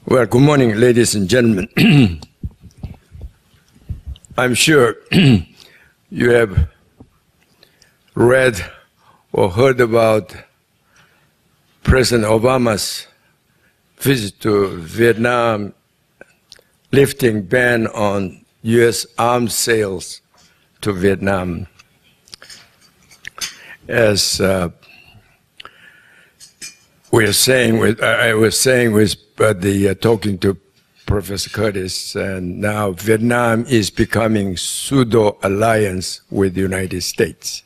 Well, good morning, ladies and gentlemen. I'm sure you have read or heard about President Obama's visit to Vietnam, lifting ban on U.S. arms sales to Vietnam. As I was saying with talking to Professor Curtis, and now Vietnam is becoming pseudo-alliance with the United States.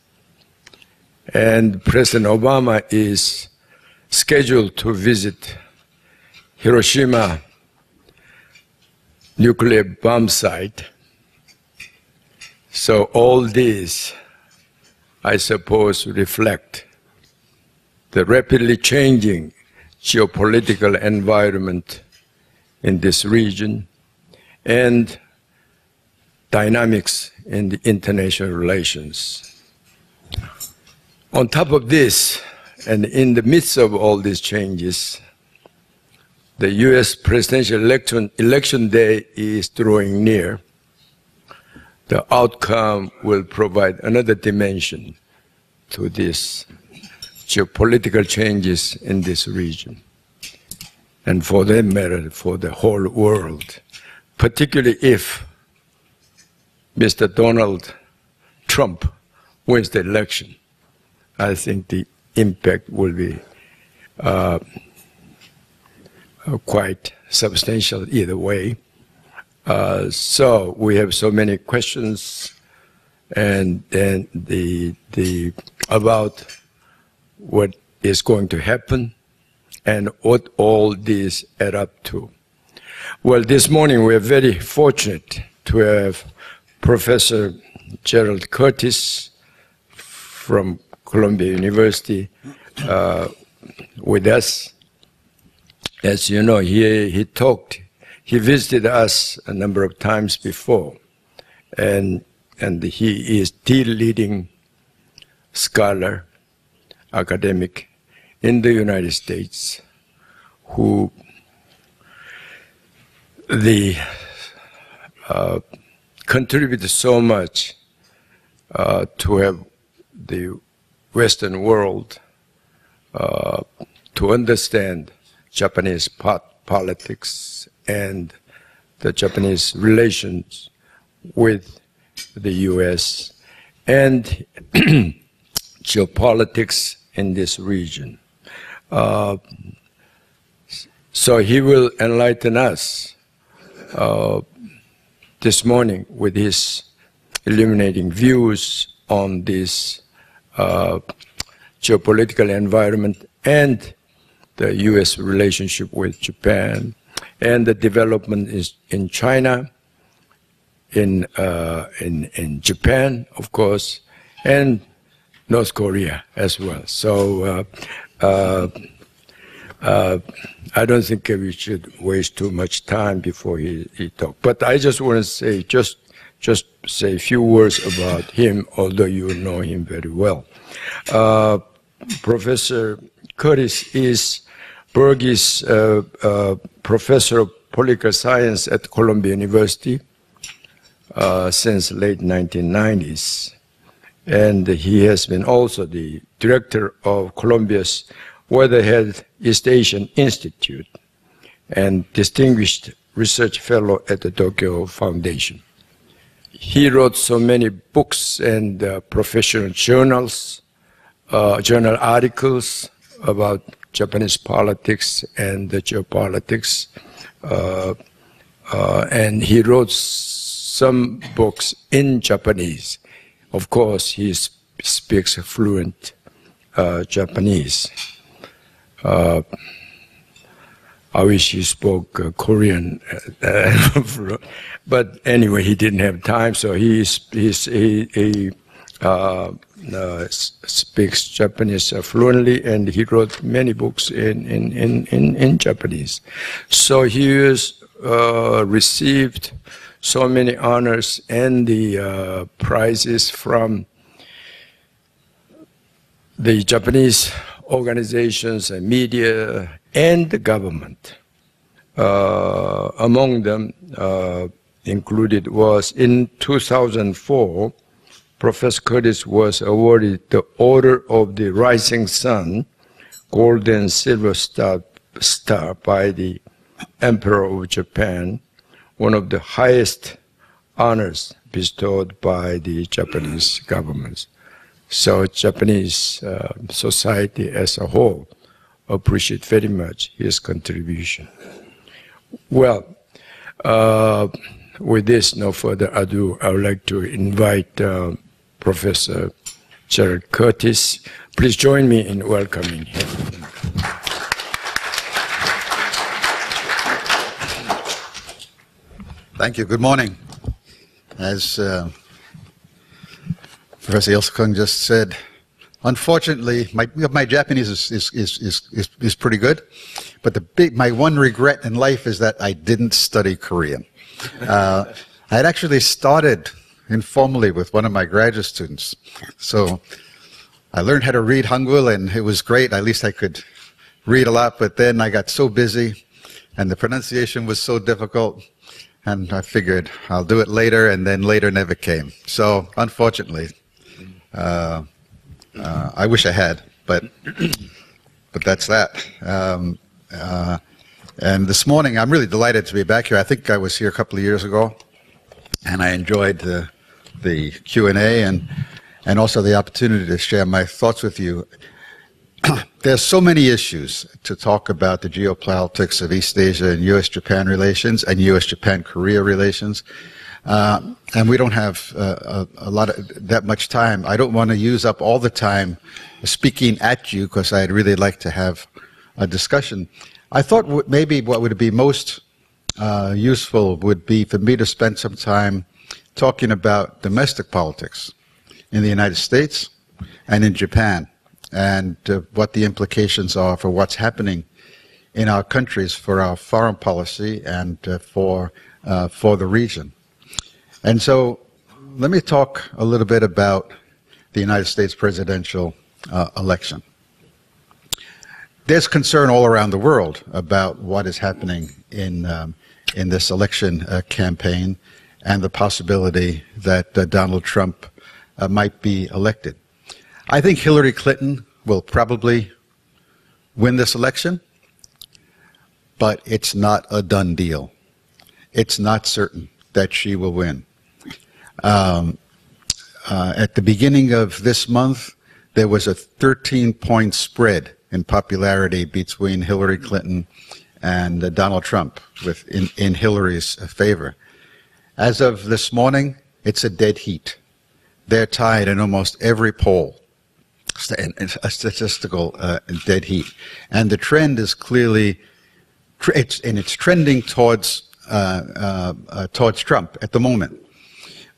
And President Obama is scheduled to visit Hiroshima nuclear bomb site. So all these, I suppose, reflect the rapidly changing geopolitical environment in this region and dynamics in the international relations. On top of this, and in the midst of all these changes, the U.S. presidential election day is drawing near. The outcome will provide another dimension to these geopolitical changes in this region, and for that matter, for the whole world, particularly if Mr. Donald Trump wins the election. I think the impact will be quite substantial either way. So we have so many questions, and then about what is going to happen and what all these add up to. Well, this morning we are very fortunate to have Professor Gerald Curtis from Columbia University with us. As you know, he visited us a number of times before, and he is the leading scholar, academic in the United States, who contributed so much to have the Western world to understand Japanese politics and the Japanese relations with the U.S. and geopolitics in this region. So he will enlighten us this morning with his illuminating views on this geopolitical environment and the U.S. relationship with Japan and the development in China, in Japan, of course, and North Korea as well. So I don't think we should waste too much time before he talks. But I just want to say, just say a few words about him, although you know him very well. Professor Curtis is Bergey's professor of political science at Columbia University since late 1990s. And he has been also the director of Columbia's Weatherhead East Asian Institute and distinguished research fellow at the Tokyo Foundation. He wrote so many books and professional journal articles about Japanese politics and the geopolitics. And he wrote some books in Japanese. Of course, he speaks fluent Japanese. I wish he spoke Korean, but anyway, he didn't have time, so he speaks Japanese fluently, and he wrote many books in Japanese. So he has received so many honors and the prizes from the Japanese organizations and media and the government. Among them included was in 2004, Professor Curtis was awarded the Order of the Rising Sun, Gold and Silver Star by the Emperor of Japan, one of the highest honors bestowed by the Japanese government. So Japanese society as a whole appreciate very much his contribution. Well, with this, no further ado, I would like to invite Professor Gerald Curtis. Please join me in welcoming him. Thank you. Good morning. As Professor Ilse-Kung just said, unfortunately, my Japanese is pretty good, but my one regret in life is that I didn't study Korean. I had actually started informally with one of my graduate students, so I learned how to read Hangul, and it was great. At least I could read a lot, but then I got so busy, and the pronunciation was so difficult, and I figured I'll do it later, and then later never came. So, unfortunately, I wish I had, but that's that. And this morning, I'm really delighted to be back here. I think I was here a couple of years ago, and I enjoyed the Q&A and also the opportunity to share my thoughts with you. There's so many issues to talk about the geopolitics of East Asia and U.S.-Japan relations and U.S.-Japan-Korea relations. And we don't have that much time. I don't want to use up all the time speaking at you because I'd really like to have a discussion. I thought maybe what would be most useful would be for me to spend some time talking about domestic politics in the United States and in Japan, and what the implications are for what's happening in our countries for our foreign policy and for the region. And so let me talk a little bit about the United States presidential election. There's concern all around the world about what is happening in this election campaign and the possibility that Donald Trump might be elected. I think Hillary Clinton will probably win this election, but it's not a done deal. It's not certain that she will win. At the beginning of this month, there was a 13-point spread in popularity between Hillary Clinton and Donald Trump in Hillary's favor. As of this morning, it's a dead heat. They're tied in almost every poll, a statistical dead heat. And the trend is clearly, it's trending towards Trump at the moment.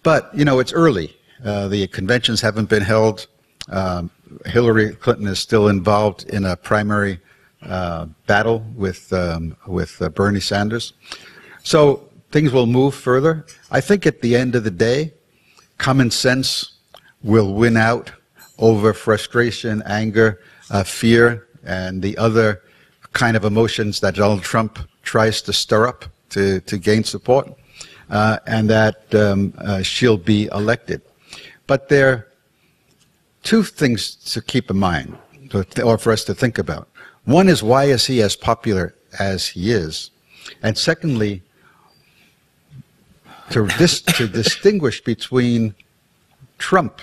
But, you know, it's early. The conventions haven't been held. Hillary Clinton is still involved in a primary battle with Bernie Sanders. So things will move further. I think at the end of the day, common sense will win out over frustration, anger, fear, and the other kind of emotions that Donald Trump tries to stir up to gain support, and that she'll be elected. But there are two things to keep in mind, or for us to think about. One is, why is he as popular as he is? And secondly, to distinguish between Trump,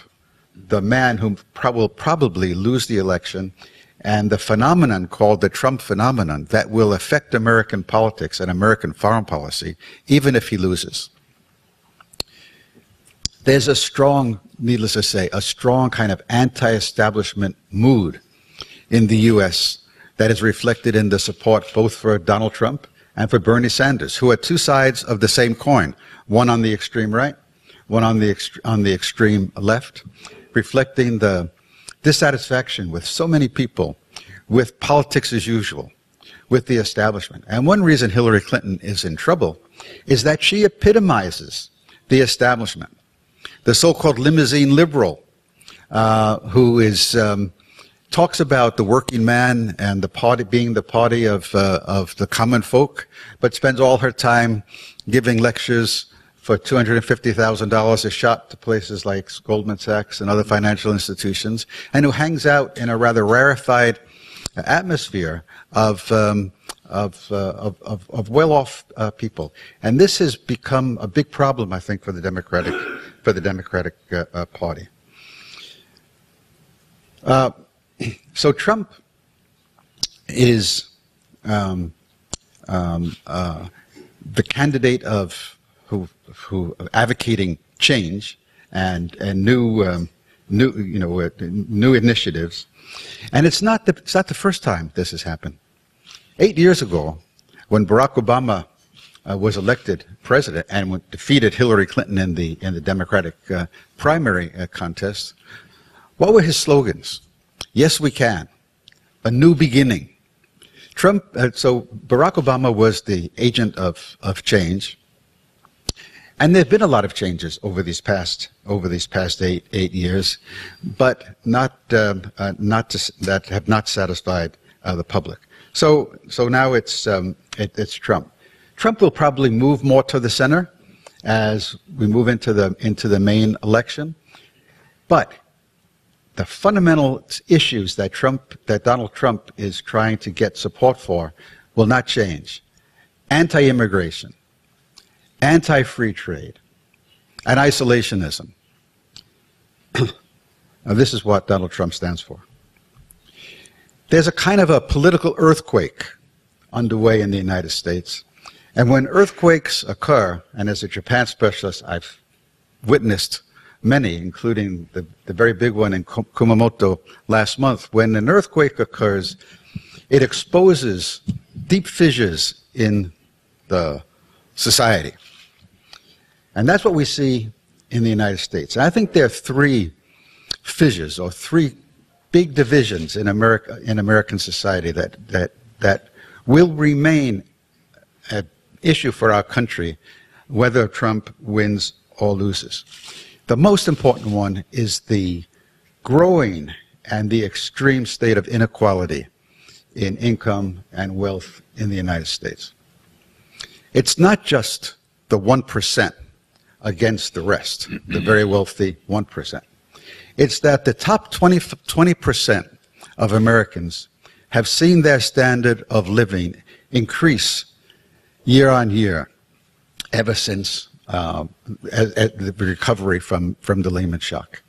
the man who will probably lose the election, and the phenomenon called the Trump phenomenon that will affect American politics and American foreign policy, even if he loses. There's a strong, needless to say, a strong kind of anti-establishment mood in the U.S. that is reflected in the support both for Donald Trump and for Bernie Sanders, who are two sides of the same coin, one on the extreme right, one on the extreme left, reflecting the dissatisfaction with so many people with politics as usual, with the establishment. And one reason Hillary Clinton is in trouble is that she epitomizes the establishment, the so-called limousine liberal, who is talks about the working man and the party being the party of the common folk, but spends all her time giving lectures for $250,000 a shot to places like Goldman Sachs and other financial institutions, and who hangs out in a rather rarefied atmosphere of well-off people. And this has become a big problem, I think, for the Democratic Party. So Trump is the candidate who advocating change and new initiatives, and it's not the first time this has happened. 8 years ago, when Barack Obama was elected president and defeated Hillary Clinton in the Democratic primary contest, what were his slogans? Yes, we can. A new beginning. So Barack Obama was the agent of change, and there have been a lot of changes over these past 8 years, but that have not satisfied the public. So now it's Trump. Trump will probably move more to the center as we move into the main election, but the fundamental issues that Donald Trump is trying to get support for will not change. Anti-immigration, anti-free trade, and isolationism. Now, this is what Donald Trump stands for. There's a kind of a political earthquake underway in the United States. And when earthquakes occur, and as a Japan specialist, I've witnessed many, including the very big one in Kumamoto last month. When an earthquake occurs, it exposes deep fissures in the society. And that's what we see in the United States. And I think there are three fissures, or three big divisions in American society that will remain an issue for our country, whether Trump wins or loses. The most important one is the growing and the extreme state of inequality in income and wealth in the United States. It's not just the 1% against the rest, the very wealthy 1%. It's that the top 20% of Americans have seen their standard of living increase year on year ever since the recovery from the Lehman shock.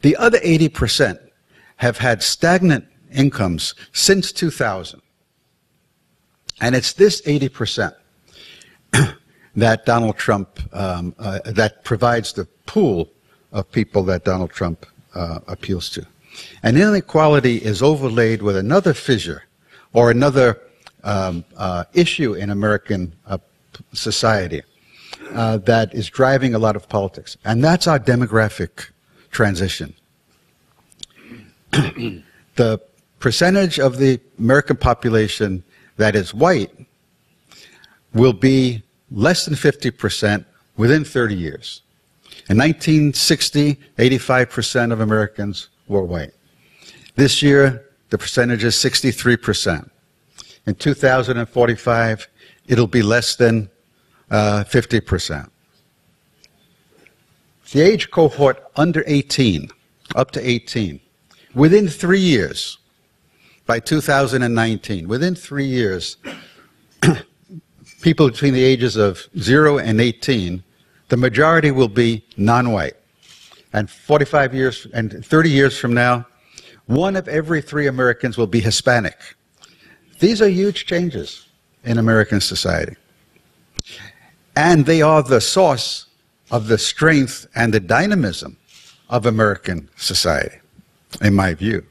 The other 80% have had stagnant incomes since 2000. And it's this 80% that Donald Trump, that provides the pool of people that Donald Trump appeals to. And inequality is overlaid with another fissure or another issue in American society that is driving a lot of politics, and that's our demographic transition. The percentage of the American population that is white will be less than 50% within 30 years. In 1960, 85% of Americans were white. This year, the percentage is 63%. In 2045, it'll be less than 50%. The age cohort under 18, up to 18, within 3 years, by 2019, within 3 years, people between the ages of 0 and 18, the majority will be non-white. And 45 years and 30 years from now, 1 of every 3 Americans will be Hispanic. These are huge changes in American society. And they are the source of the strength and the dynamism of American society, in my view.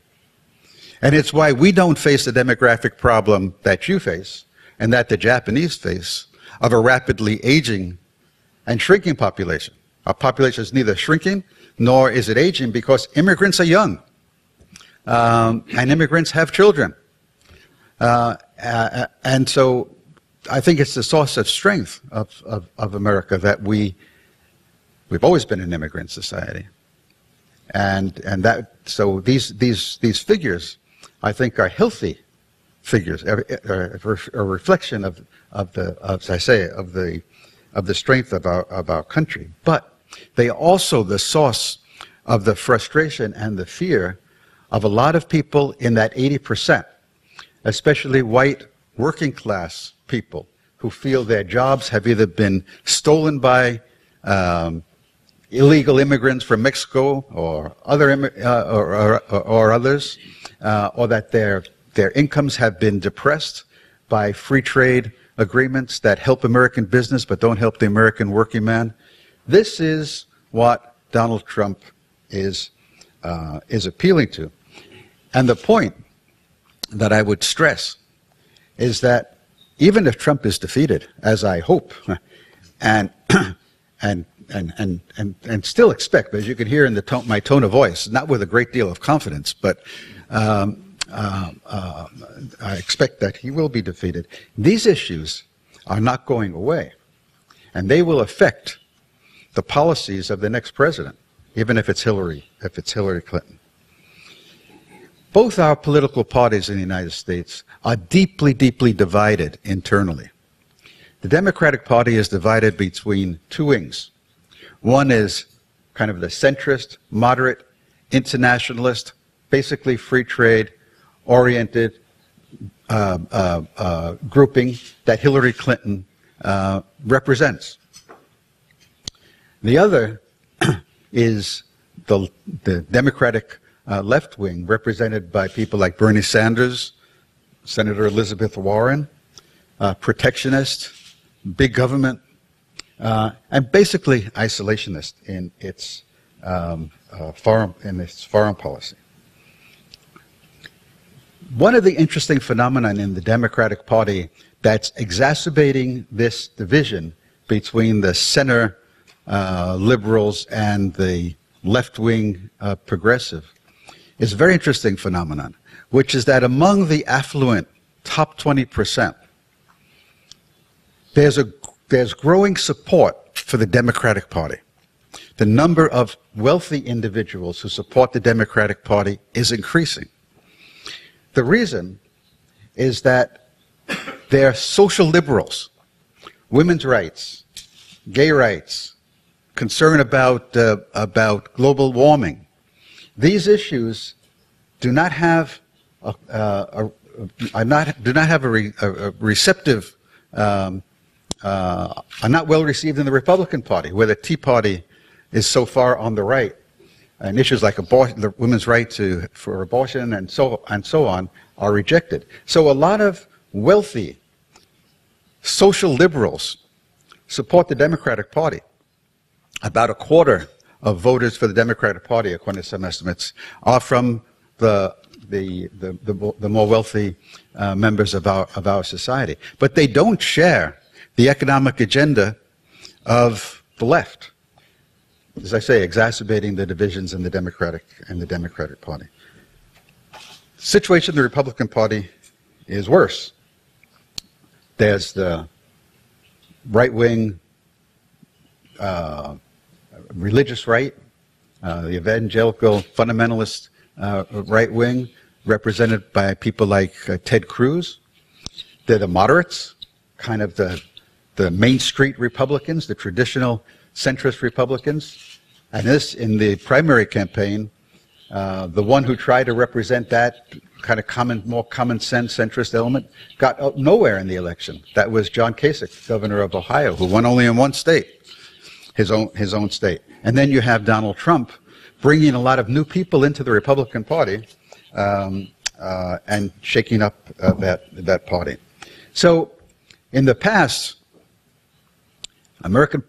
And it's why we don't face the demographic problem that you face and that the Japanese face of a rapidly aging and shrinking population. Our population is neither shrinking nor is it aging because immigrants are young. And immigrants have children. And so I think it's the source of strength of America that we've always been an immigrant society. And that, so these figures I think, are healthy figures, a reflection of the strength of our country. But they are also the source of the frustration and the fear of a lot of people in that 80%, especially white working class people who feel their jobs have either been stolen by illegal immigrants from Mexico or others, or that their incomes have been depressed by free trade agreements that help American business but don't help the American working man. This is what Donald Trump is appealing to. And the point that I would stress is that even if Trump is defeated, as I hope, and still expect, as you can hear in the my tone of voice, not with a great deal of confidence, but I expect that he will be defeated. These issues are not going away, and they will affect the policies of the next president, even if it's Hillary Clinton. Both our political parties in the United States are deeply, deeply divided internally. The Democratic Party is divided between two wings. One is kind of the centrist, moderate, internationalist, basically free trade oriented grouping that Hillary Clinton represents. The other is the Democratic left wing, represented by people like Bernie Sanders, Senator Elizabeth Warren, protectionist, big government, and basically isolationist in its foreign policy. One of the interesting phenomena in the Democratic Party that's exacerbating this division between the center liberals and the left-wing progressive is a very interesting phenomenon, which is that among the affluent top 20%, there's growing support for the Democratic Party. The number of wealthy individuals who support the Democratic Party is increasing. The reason is that they're social liberals, women's rights, gay rights, concern about global warming. These issues do not have a receptive, are not well received in the Republican Party, where the Tea Party is so far on the right, and issues like the women's right for abortion and so on are rejected. So a lot of wealthy social liberals support the Democratic Party. About a quarter of voters for the Democratic Party, according to some estimates, are from the more wealthy members of our society. But they don't share the economic agenda of the left. As I say, exacerbating the divisions in the Democratic Party. The situation in the Republican Party is worse. There's the right-wing religious right, the evangelical fundamentalist right wing, represented by people like Ted Cruz. They're the moderates, kind of the Main Street Republicans, the traditional centrist Republicans. And this, in the primary campaign, the one who tried to represent that kind of more common sense centrist element got nowhere in the election. That was John Kasich, governor of Ohio, who won only in one state, his own state. And then you have Donald Trump bringing a lot of new people into the Republican Party and shaking up that party. So in the past, American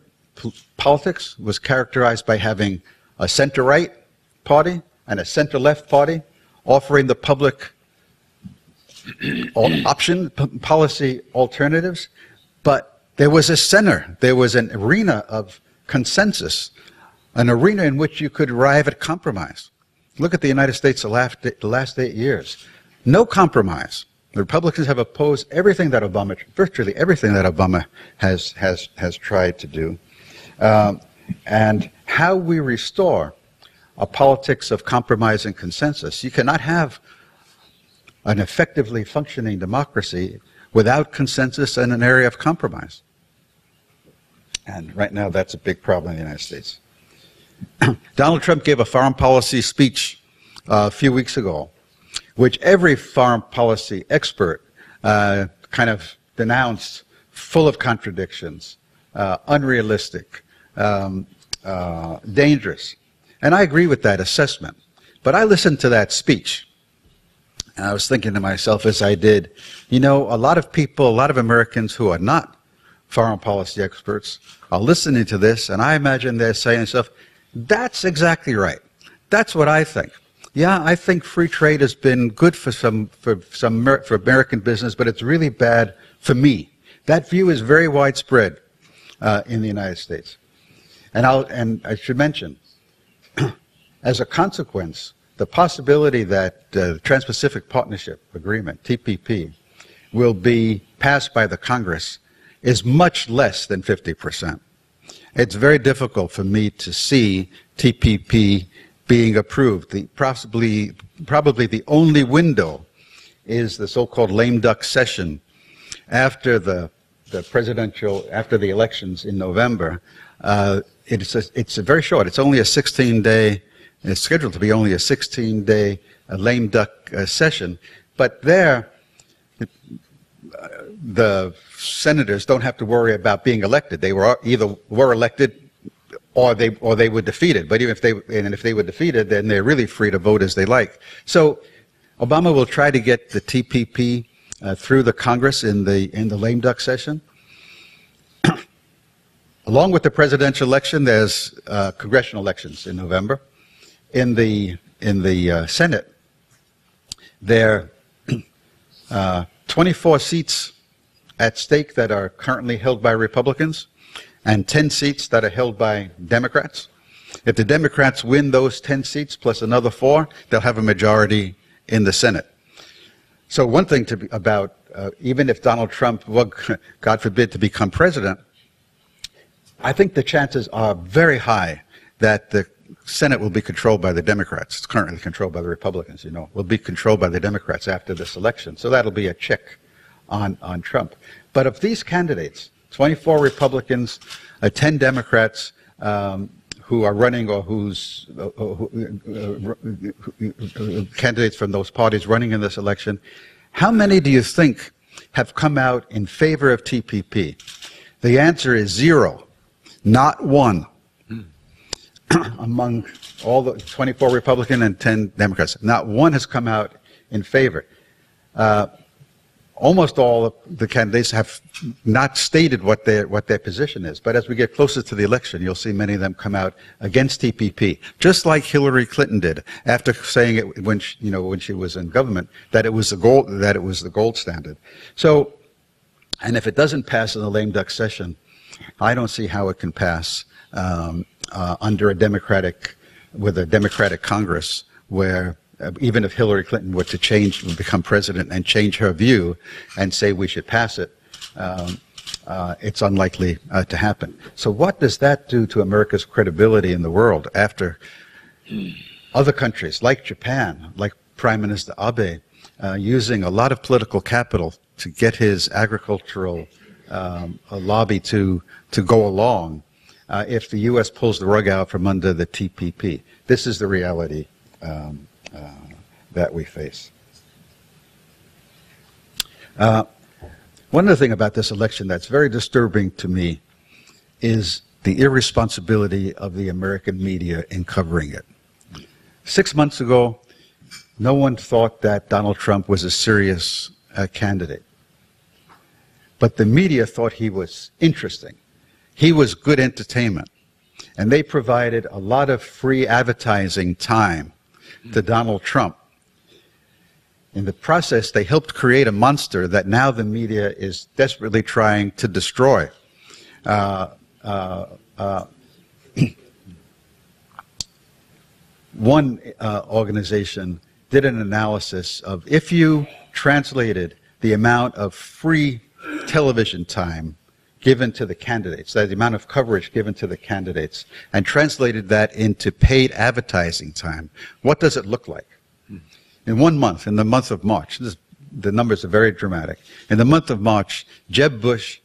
politics was characterized by having a center-right party and a center-left party offering the public policy alternatives, but there was a center. There was an arena of consensus, an arena in which you could arrive at compromise. Look at the United States the last 8 years. No compromise. The Republicans have opposed everything that virtually everything that Obama has tried to do. And how we restore a politics of compromise and consensus. You cannot have an effectively functioning democracy without consensus and an area of compromise. And right now, that's a big problem in the United States. Donald Trump gave a foreign policy speech a few weeks ago, which every foreign policy expert kind of denounced, full of contradictions, unrealistic, dangerous. And I agree with that assessment. But I listened to that speech, and I was thinking to myself as I did, you know, a lot of people, a lot of Americans who are not foreign policy experts are listening to this, and I imagine they're saying to themselves, that's exactly right. That's what I think. Yeah, I think free trade has been good for American business, but it's really bad for me. That view is very widespread in the United States. And I should mention, as a consequence, the possibility that the Trans-Pacific Partnership Agreement, TPP, will be passed by the Congress is much less than 50%. It's very difficult for me to see TPP being approved. Probably the only window is the so-called lame duck session after the elections in November. It's a very short. It's only a 16-day. It's scheduled to be only a 16-day lame duck session. But there, the senators don't have to worry about being elected. They were either elected or they were defeated. But even if they were defeated, then they're really free to vote as they like. So Obama will try to get the TPP through the Congress in the lame duck session. Along with the presidential election, there's congressional elections in November. In the Senate, there are 24 seats at stake that are currently held by Republicans, and 10 seats that are held by Democrats. If the Democrats win those 10 seats plus another 4, they'll have a majority in the Senate. So one thing about even if Donald Trump were, God forbid, to become president, I think the chances are very high that the Senate will be controlled by the Democrats. It's currently controlled by the Republicans, you know. Will be controlled by the Democrats after this election. So that'll be a check on Trump. But of these candidates, 24 Republicans, 10 Democrats who are running or candidates from those parties running in this election, how many do you think have come out in favor of TPP? The answer is 0, not 1. Among all the 24 Republican and 10 Democrats, not 1 has come out in favor. Almost all of the candidates have not stated what their position is. But as we get closer to the election, you'll see many of them come out against TPP, just like Hillary Clinton did after saying it when she was in government that it was the gold standard. So, and if it doesn't pass in the lame duck session, I don't see how it can pass under a Democratic Congress, where even if Hillary Clinton were to become president and change her view and say we should pass it, it's unlikely to happen. So what does that do to America's credibility in the world after other countries like Japan, like Prime Minister Abe, using a lot of political capital to get his agricultural lobby to go along if the U.S. pulls the rug out from under the TPP? This is the reality that we face. One other thing about this election that's very disturbing to me is the irresponsibility of the American media in covering it. 6 months ago, no one thought that Donald Trump was a serious candidate. But the media thought he was interesting. He was good entertainment. And they provided a lot of free advertising time to Donald Trump. In the process, they helped create a monster that now the media is desperately trying to destroy. One organization did an analysis of if you translated the amount of free television time given to the candidates, the amount of coverage given to the candidates, and translated that into paid advertising time, what does it look like? In 1 month, in the month of March, the numbers are very dramatic. In the month of March, Jeb Bush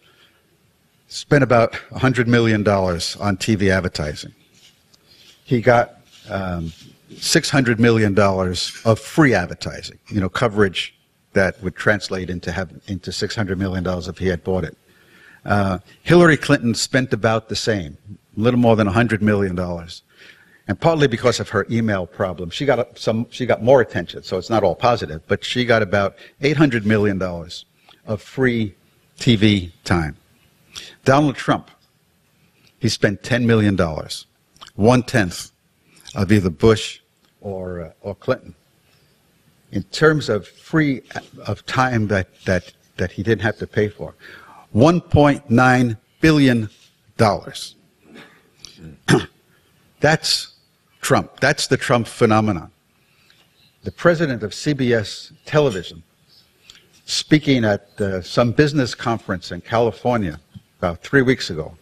spent about $100 million on TV advertising. He got $600 million of free advertising, coverage that would translate into $600 million if he had bought it. Hillary Clinton spent about the same, a little more than $100 million. And partly because of her email problem, she got more attention, so it's not all positive, but she got about $800 million of free TV time. Donald Trump, he spent $10 million, 1/10 of either Bush or Clinton. In terms of free of time that he didn't have to pay for, $1.9 billion. That's Trump. That's the Trump phenomenon. The president of CBS television, speaking at some business conference in California about 3 weeks ago,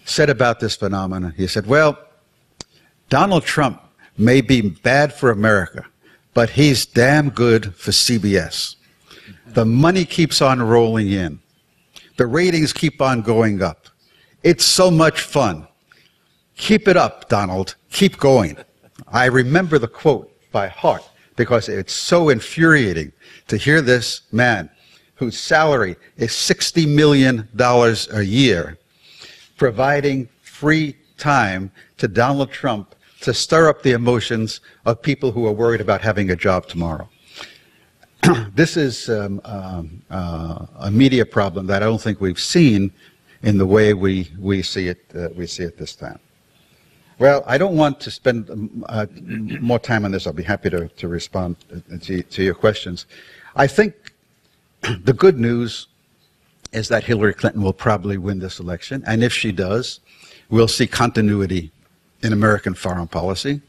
said about this phenomenon, he said, well, Donald Trump may be bad for America, but he's damn good for CBS. The money keeps on rolling in. The ratings keep on going up. It's so much fun. Keep it up, Donald. Keep going. I remember the quote by heart because it's so infuriating to hear this man whose salary is $60 million a year providing free time to Donald Trump to stir up the emotions of people who are worried about having a job tomorrow. This is a media problem that I don't think we've seen in the way we see it this time. Well, I don't want to spend more time on this. I'll be happy to respond to your questions. I think the good news is that Hillary Clinton will probably win this election, and if she does, we'll see continuity in American foreign policy.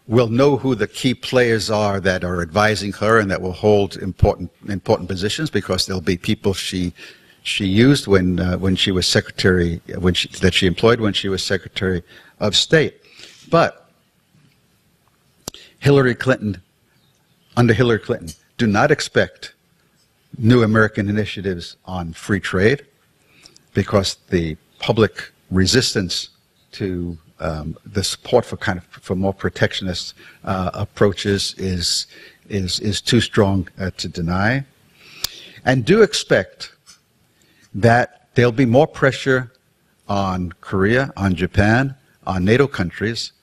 We'll know who the key players are that are advising her and that will hold important positions, because there'll be people she used when she was secretary, that she employed when she was Secretary of State. But under Hillary Clinton, do not expect new American initiatives on free trade, because the public resistance to the support for more protectionist approaches is too strong to deny. And do expect that there'll be more pressure on Korea, on Japan, on NATO countries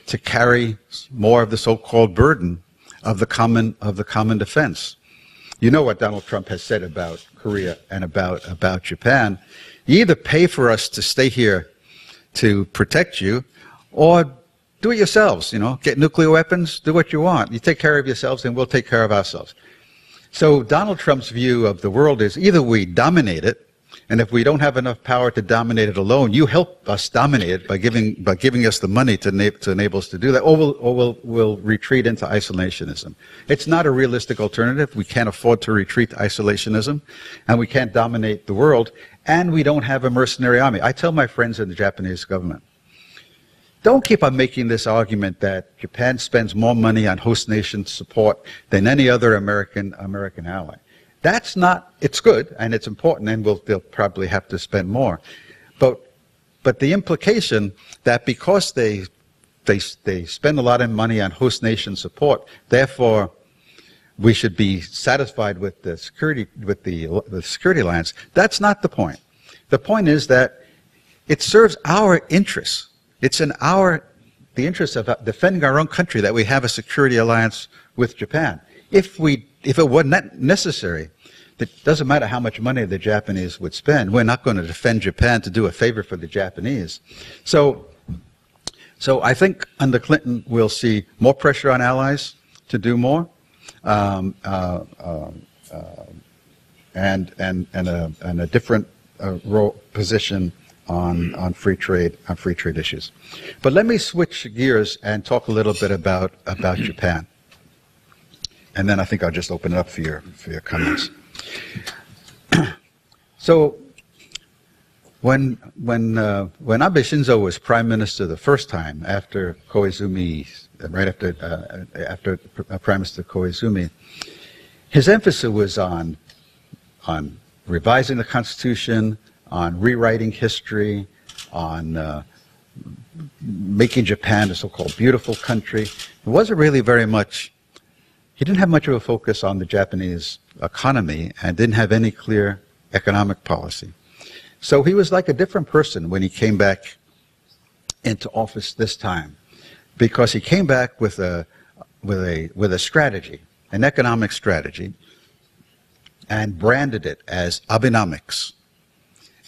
to carry more of the so-called burden of the common defense. You know what Donald Trump has said about Korea and about Japan. You either pay for us to stay here to protect you, or do it yourselves, get nuclear weapons, do what you want. You take care of yourselves and we'll take care of ourselves. So Donald Trump's view of the world is either we dominate it, and if we don't have enough power to dominate it alone, you help us dominate it by giving us the money to enable us to do that, or we'll retreat into isolationism. It's not a realistic alternative. We can't afford to retreat to isolationism, and we can't dominate the world, and we don't have a mercenary army. I tell my friends in the Japanese government, don't keep on making this argument that Japan spends more money on host nation support than any other American ally. That's not, it's good and it's important, and they'll probably have to spend more. But the implication that because they spend a lot of money on host nation support, therefore we should be satisfied with the security alliance, that's not the point. The point is that it serves our interests. It's in the interest of defending our own country that we have a security alliance with Japan. If it were not necessary, it doesn't matter how much money the Japanese would spend. We're not going to defend Japan to do a favor for the Japanese. So I think under Clinton we'll see more pressure on allies to do more, and a different position on free trade issues. But let me switch gears and talk a little bit about Japan. And then I think I'll just open it up for your comments. So when Abe Shinzo was prime minister the first time after Koizumi, right after Prime Minister Koizumi, his emphasis was on revising the Constitution, on rewriting history, on making Japan a so-called beautiful country. It wasn't really very much, he didn't have much of a focus on the Japanese economy and didn't have any clear economic policy. So he was like a different person when he came back into office this time, because he came back with a strategy, an economic strategy, and branded it as Abenomics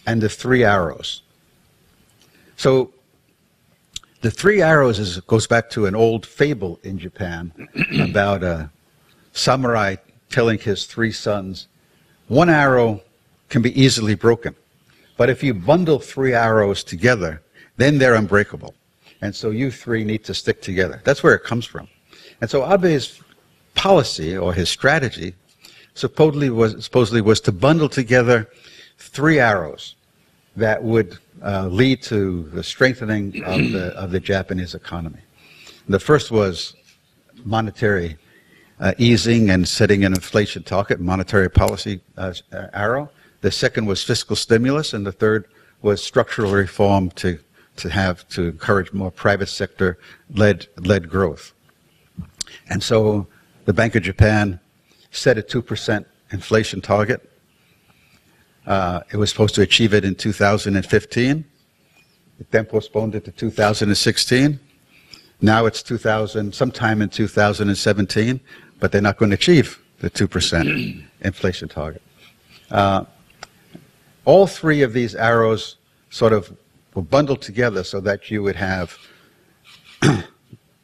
and the three arrows. So the three arrows goes back to an old fable in Japan about a samurai telling his three sons, one arrow can be easily broken, but if you bundle three arrows together, then they're unbreakable. And so you three need to stick together. That's where it comes from. And so Abe's policy, or his strategy, supposedly was to bundle together three arrows that would lead to the strengthening of the Japanese economy. The first was monetary easing and setting an inflation target, monetary policy arrow. The second was fiscal stimulus, and the third was structural reform to encourage more private sector led growth. And so the Bank of Japan set a 2% inflation target. It was supposed to achieve it in 2015. It then postponed it to 2016. Now it's sometime in 2017, but they're not going to achieve the 2% inflation target. All three of these arrows sort of were bundled together so that you would have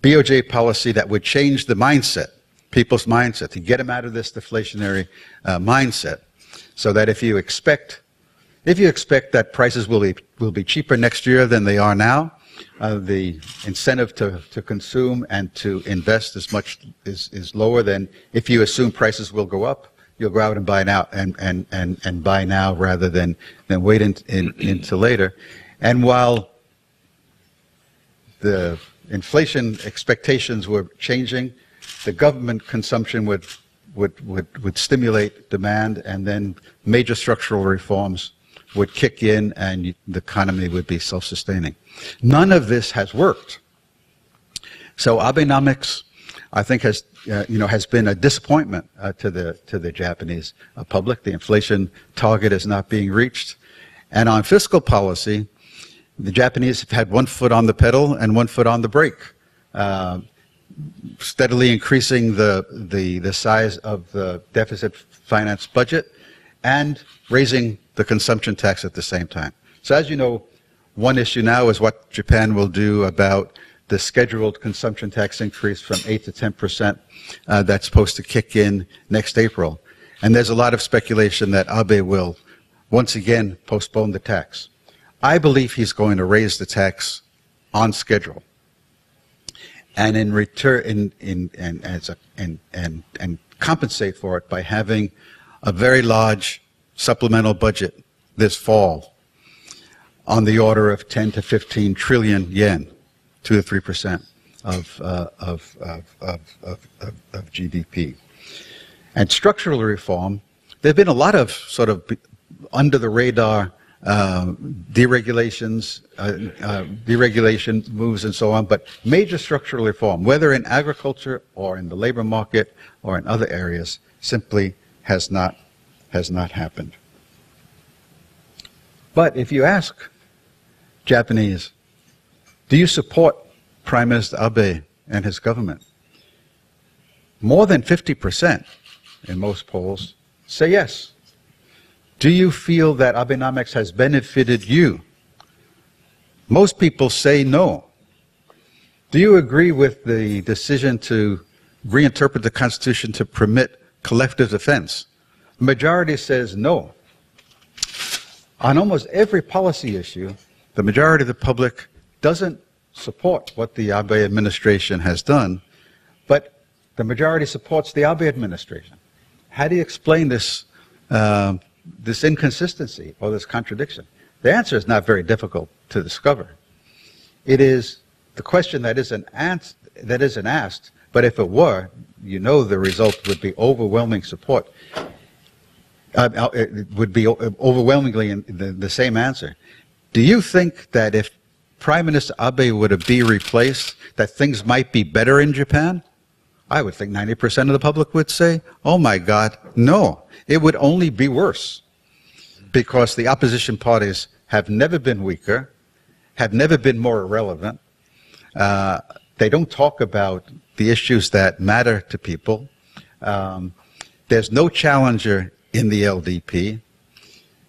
BOJ policy that would change the mindset, people's mindset, to get them out of this deflationary mindset, so that if you expect that prices will be cheaper next year than they are now, the incentive to consume and to invest is lower than if you assume prices will go up. You'll go out and buy now and buy now rather than wait until later. And while the inflation expectations were changing, the government consumption would stimulate demand, and then major structural reforms would kick in and the economy would be self-sustaining. None of this has worked. So Abenomics, I think, has been a disappointment to the Japanese public. The inflation target is not being reached. And on fiscal policy, the Japanese have had one foot on the pedal and one foot on the brake, steadily increasing the size of the deficit finance budget and raising the consumption tax at the same time. So as you know, one issue now is what Japan will do about the scheduled consumption tax increase from 8 to 10% that's supposed to kick in next April. And there's a lot of speculation that Abe will once again postpone the tax. I believe he's going to raise the tax on schedule, and in return, and compensate for it by having a very large supplemental budget this fall on the order of 10 to 15 trillion yen, 2 to 3% of GDP. And structural reform, there have been a lot of sort of under the radar deregulation moves and so on, but major structural reform, whether in agriculture or in the labor market or in other areas, simply has not happened. But if you ask Japanese, do you support Prime Minister Abe and his government? More than 50% in most polls say yes. Do you feel that Abenomics has benefited you? Most people say no. Do you agree with the decision to reinterpret the Constitution to permit collective defense? The majority says no. On almost every policy issue, the majority of the public doesn't support what the Abe administration has done, but the majority supports the Abe administration. How do you explain this inconsistency or this contradiction? The answer is not very difficult to discover. It is the question that isn't asked, but if it were, you know the result would be overwhelming support. It would be overwhelmingly the same answer. Do you think that if Prime Minister Abe were to be replaced, that things might be better in Japan? I would think 90% of the public would say, oh my God, no. It would only be worse, because the opposition parties have never been weaker, have never been more irrelevant. They don't talk about the issues that matter to people. There's no challenger in the LDP.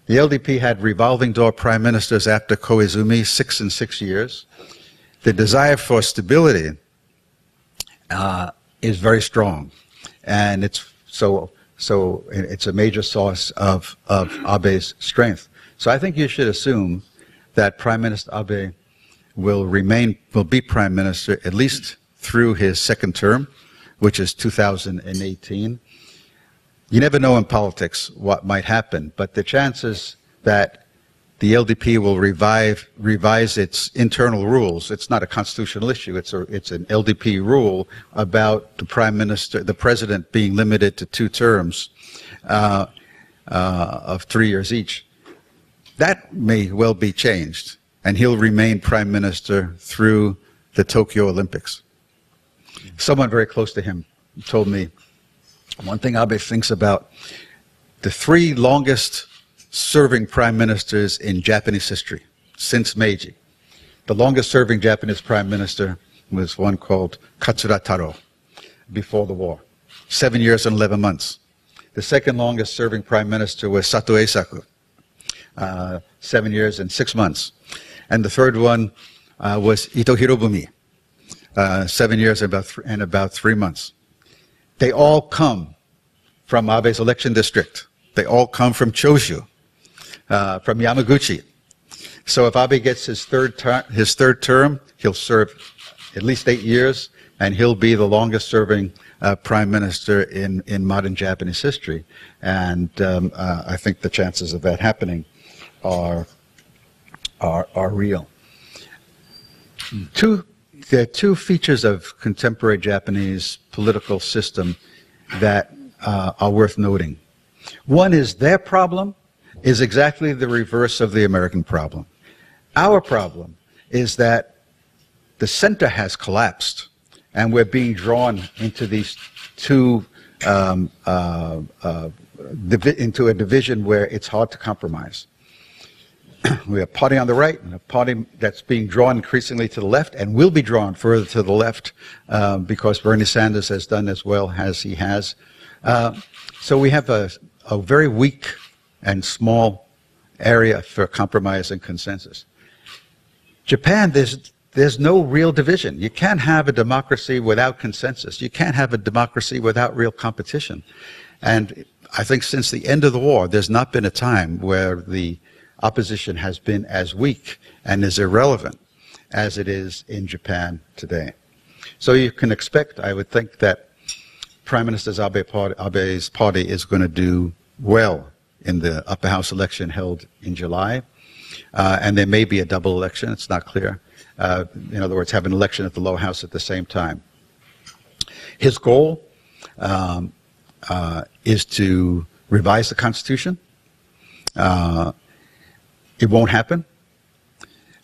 The LDP had revolving door prime ministers after Koizumi, 6 and 6 years. The desire for stability is very strong, and it's it's a major source of Abe's strength. So I think you should assume that Prime Minister Abe will be Prime Minister at least through his second term, which is 2018. You never know in politics what might happen, but the chances that the LDP will revise its internal rules, it's not a constitutional issue, it's an LDP rule about the president being limited to 2 terms of 3 years each. That may well be changed, and he'll remain Prime Minister through the Tokyo Olympics. Someone very close to him told me, one thing Abe thinks about, the 3 longest serving prime ministers in Japanese history since Meiji. The longest serving Japanese prime minister was one called Katsura Taro before the war, 7 years and 11 months. The second longest serving prime minister was Sato Eisaku, 7 years and 6 months. And the third one was Ito Hirobumi, 7 years and about 3 months. They all come from Abe's election district. They all come from Choshu, from Yamaguchi. So if Abe gets his third term, he'll serve at least 8 years, and he'll be the longest serving prime minister in modern Japanese history. And I think the chances of that happening are real. There are 2 features of contemporary Japanese political system that are worth noting. One is their problem is exactly the reverse of the American problem. Our problem is that the center has collapsed, and we're being drawn into these into a division where it's hard to compromise. We have a party on the right and a party that's being drawn increasingly to the left and will be drawn further to the left because Bernie Sanders has done as well as he has. So we have a very weak and small area for compromise and consensus. Japan, there's no real division. You can't have a democracy without consensus. You can't have a democracy without real competition. And I think since the end of the war, there's not been a time where the opposition has been as weak and as irrelevant as it is in Japan today. So you can expect, I would think, that Prime Minister Abe's party is going to do well in the upper house election held in July. And there may be a double election, it's not clear. In other words, have an election at the lower house at the same time. His goal is to revise the Constitution. It won't happen.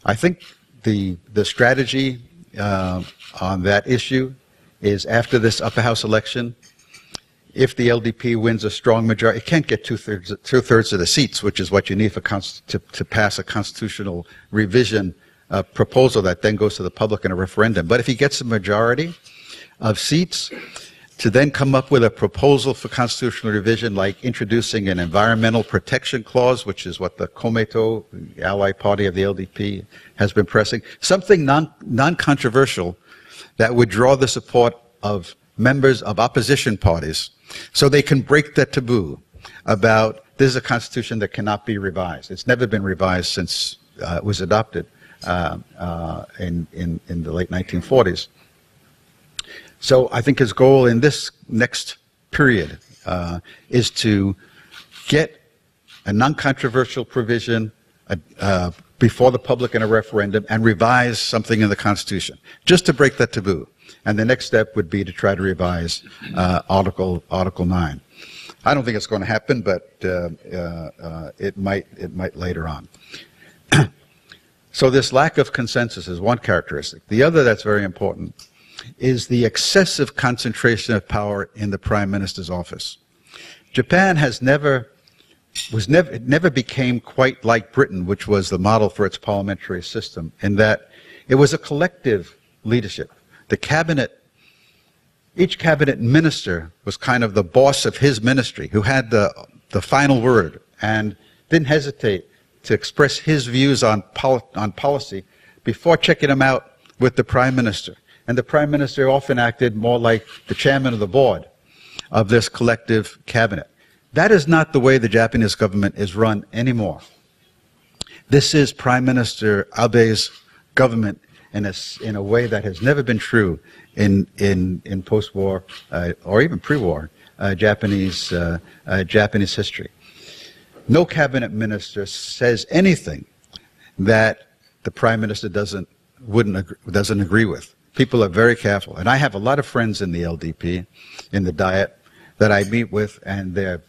I think the strategy on that issue is after this upper house election, if the LDP wins a strong majority, it can't get two-thirds of the seats, which is what you need for to pass a constitutional revision proposal that then goes to the public in a referendum. But if he gets a majority of seats, to then come up with a proposal for constitutional revision, like introducing an environmental protection clause, which is what the Komeito, the ally party of the LDP, has been pressing, something non-controversial that would draw the support of members of opposition parties so they can break the taboo about this is a constitution that cannot be revised. It's never been revised since it was adopted in the late 1940s. So I think his goal in this next period is to get a non-controversial provision before the public in a referendum and revise something in the Constitution, just to break that taboo. And the next step would be to try to revise Article 9. I don't think it's going to happen, but it might later on. So this lack of consensus is one characteristic. The other that's very important is the excessive concentration of power in the Prime Minister's office. Japan never became quite like Britain, which was the model for its parliamentary system, in that it was a collective leadership. The cabinet, each cabinet minister was kind of the boss of his ministry, who had the final word and didn't hesitate to express his views on policy before checking them out with the Prime Minister. And the Prime Minister often acted more like the chairman of the board of this collective cabinet. That is not the way the Japanese government is run anymore. This is Prime Minister Abe's government in a way that has never been true in post-war or even pre-war Japanese history. No cabinet minister says anything that the Prime Minister doesn't agree with. People are very careful, and I have a lot of friends in the LDP, in the Diet, that I meet with, and they're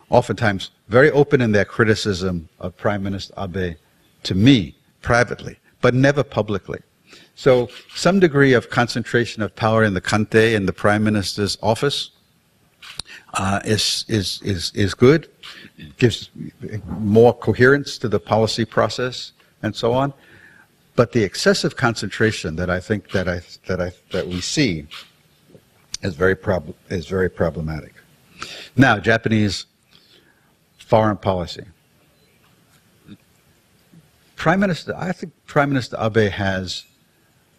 oftentimes very open in their criticism of Prime Minister Abe to me privately, but never publicly. So some degree of concentration of power in the Kante, in the Prime Minister's office, is good, gives more coherence to the policy process, and so on. But the excessive concentration that I think that we see is very problematic. Now, Japanese foreign policy. I think Prime Minister Abe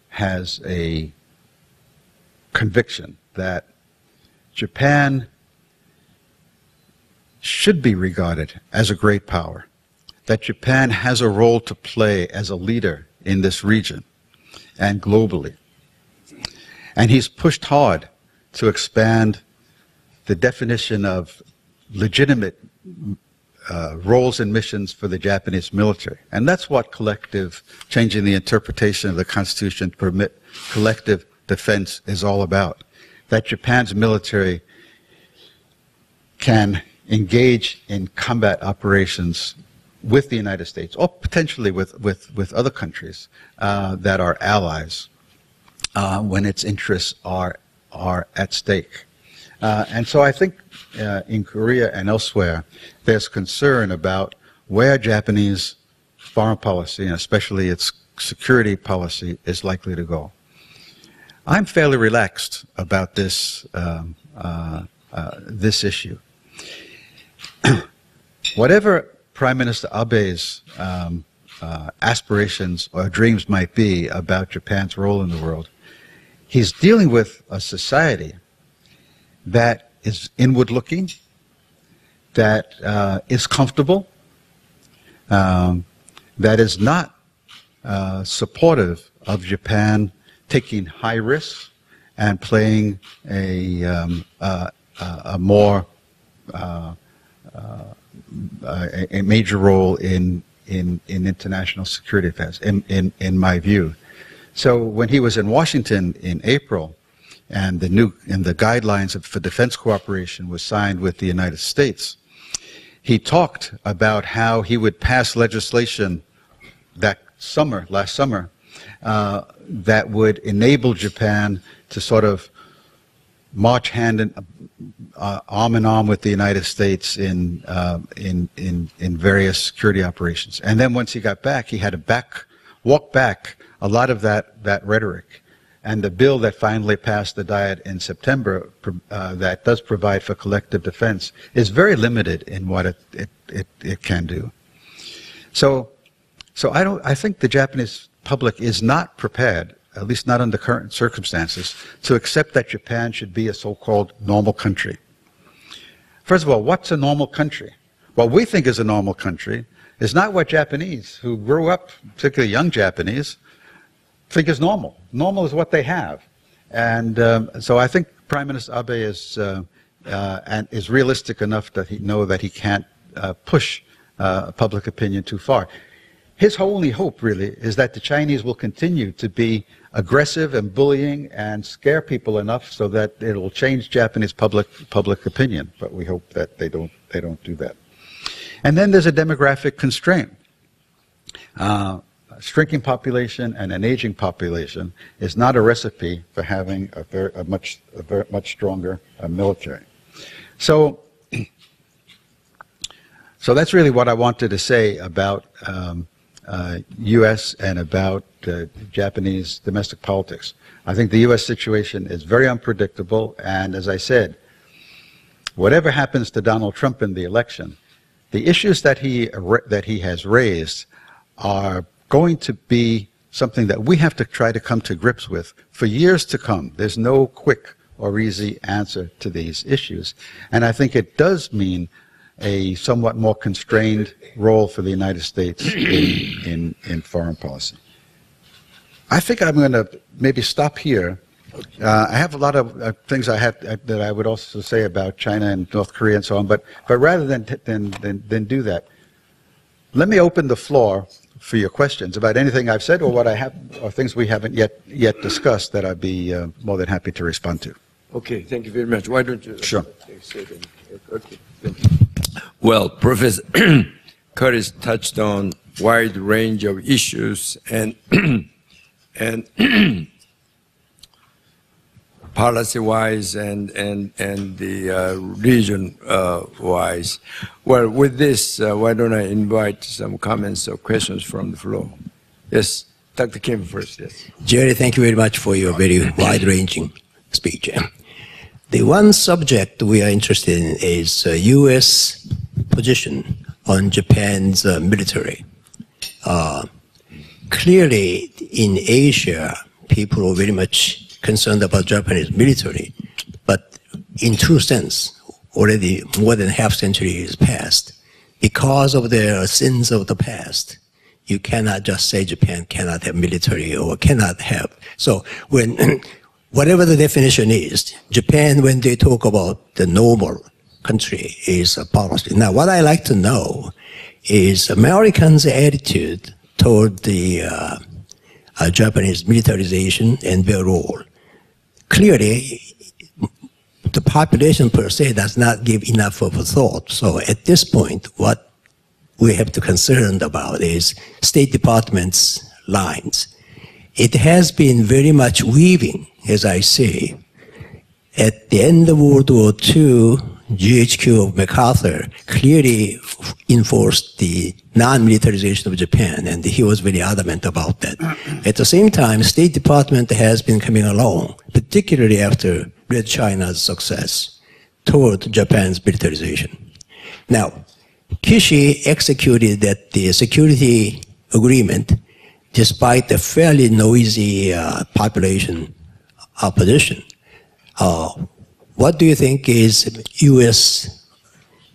has a conviction that Japan should be regarded as a great power, that Japan has a role to play as a leader in this region and globally. And he's pushed hard to expand the definition of legitimate roles and missions for the Japanese military. And that's what changing the interpretation of the Constitution to permit collective defense is all about. That Japan's military can engage in combat operations with the United States, or potentially with other countries that are allies when its interests are at stake. And so I think in Korea and elsewhere, there's concern about where Japanese foreign policy, and especially its security policy, is likely to go. I'm fairly relaxed about this issue. Whatever Prime Minister Abe's aspirations or dreams might be about Japan's role in the world, he's dealing with a society that is inward-looking, that is comfortable, that is not supportive of Japan taking high risks and playing a major role in international security affairs, in my view. So when he was in Washington in April, and the guidelines for defense cooperation was signed with the United States, he talked about how he would pass legislation last summer, that would enable Japan to sort of march arm in arm with the United States in various security operations. And then once he got back, he had to walk back a lot of that rhetoric. And the bill that finally passed the Diet in September that does provide for collective defense is very limited in what it can do. So I think the Japanese public is not prepared, at least not under current circumstances, to accept that Japan should be a so-called normal country. First of all, what's a normal country? What we think is a normal country is not what Japanese, who grew up, particularly young Japanese, think is normal. Normal is what they have. And so I think Prime Minister Abe is realistic enough that he know that he can't push public opinion too far. His only hope, really, is that the Chinese will continue to be aggressive and bullying and scare people enough so that it will change Japanese public opinion. But we hope that they don't do that. And then there's a demographic constraint. A shrinking population and an aging population is not a recipe for having a much stronger military. So that's really what I wanted to say about U.S. and about Japanese domestic politics. I think the U.S. situation is very unpredictable, and as I said, whatever happens to Donald Trump in the election, the issues that he has raised are going to be something that we have to try to come to grips with for years to come. There's no quick or easy answer to these issues, and I think it does mean a somewhat more constrained role for the United States in foreign policy. I think I'm going to maybe stop here. I have a lot of things that I would also say about China and North Korea and so on, but rather than do that, let me open the floor for your questions about anything I've said or what I have, or things we haven't yet discussed that I'd be more than happy to respond to. Okay, thank you very much. Why don't you? Sure. Okay, thank you. Well, Professor Curtis touched on wide range of issues and policy-wise and the region-wise. Well, with this, why don't I invite some comments or questions from the floor? Yes, Dr. Kim first, yes. Jerry, thank you very much for your very wide-ranging speech. The one subject we are interested in is U.S. position on Japan's military. Clearly, in Asia, people are very much concerned about Japanese military, but in true sense, already more than half century has passed. Because of their sins of the past, you cannot just say Japan cannot have military or cannot have. So when whatever the definition is, Japan, when they talk about the normal country, is a policy. Now, what I like to know is Americans' attitude toward the Japanese militarization and their role. Clearly, the population per se does not give enough of a thought. So at this point, what we have to concerned about is State Department's lines. It has been very much weaving, as I say. At the end of World War II, GHQ of MacArthur clearly enforced the non-militarization of Japan, and he was very adamant about that. At the same time, State Department has been coming along, particularly after Red China's success, toward Japan's militarization. Now, Kishi executed that the security agreement despite the fairly noisy population opposition. What do you think is U.S.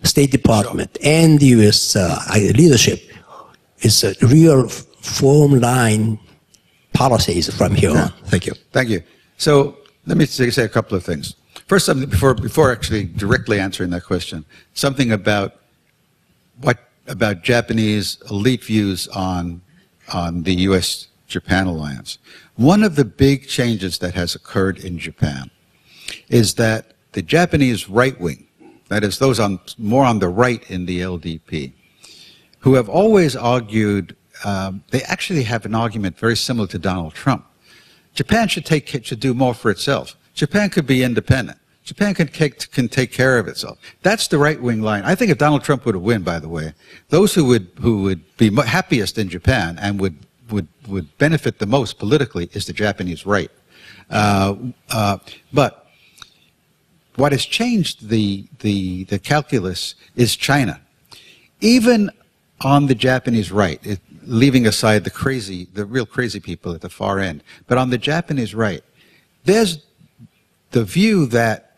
State Department and U.S. leadership is a real form line policies from here on? Thank you. Thank you. So let me say a couple of things. First, something before actually directly answering that question, something about Japanese elite views on the U.S.-Japan alliance. One of the big changes that has occurred in Japan is that the Japanese right wing, that is those more on the right in the LDP, who have always argued, they actually have an argument very similar to Donald Trump. Japan should do more for itself. Japan could be independent. Japan can take care of itself. That's the right-wing line. I think if Donald Trump were to win, by the way, those who would be happiest in Japan and would benefit the most politically is the Japanese right. But what has changed the calculus is China. Even on the Japanese right, leaving aside the real crazy people at the far end, but on the Japanese right, there's the view that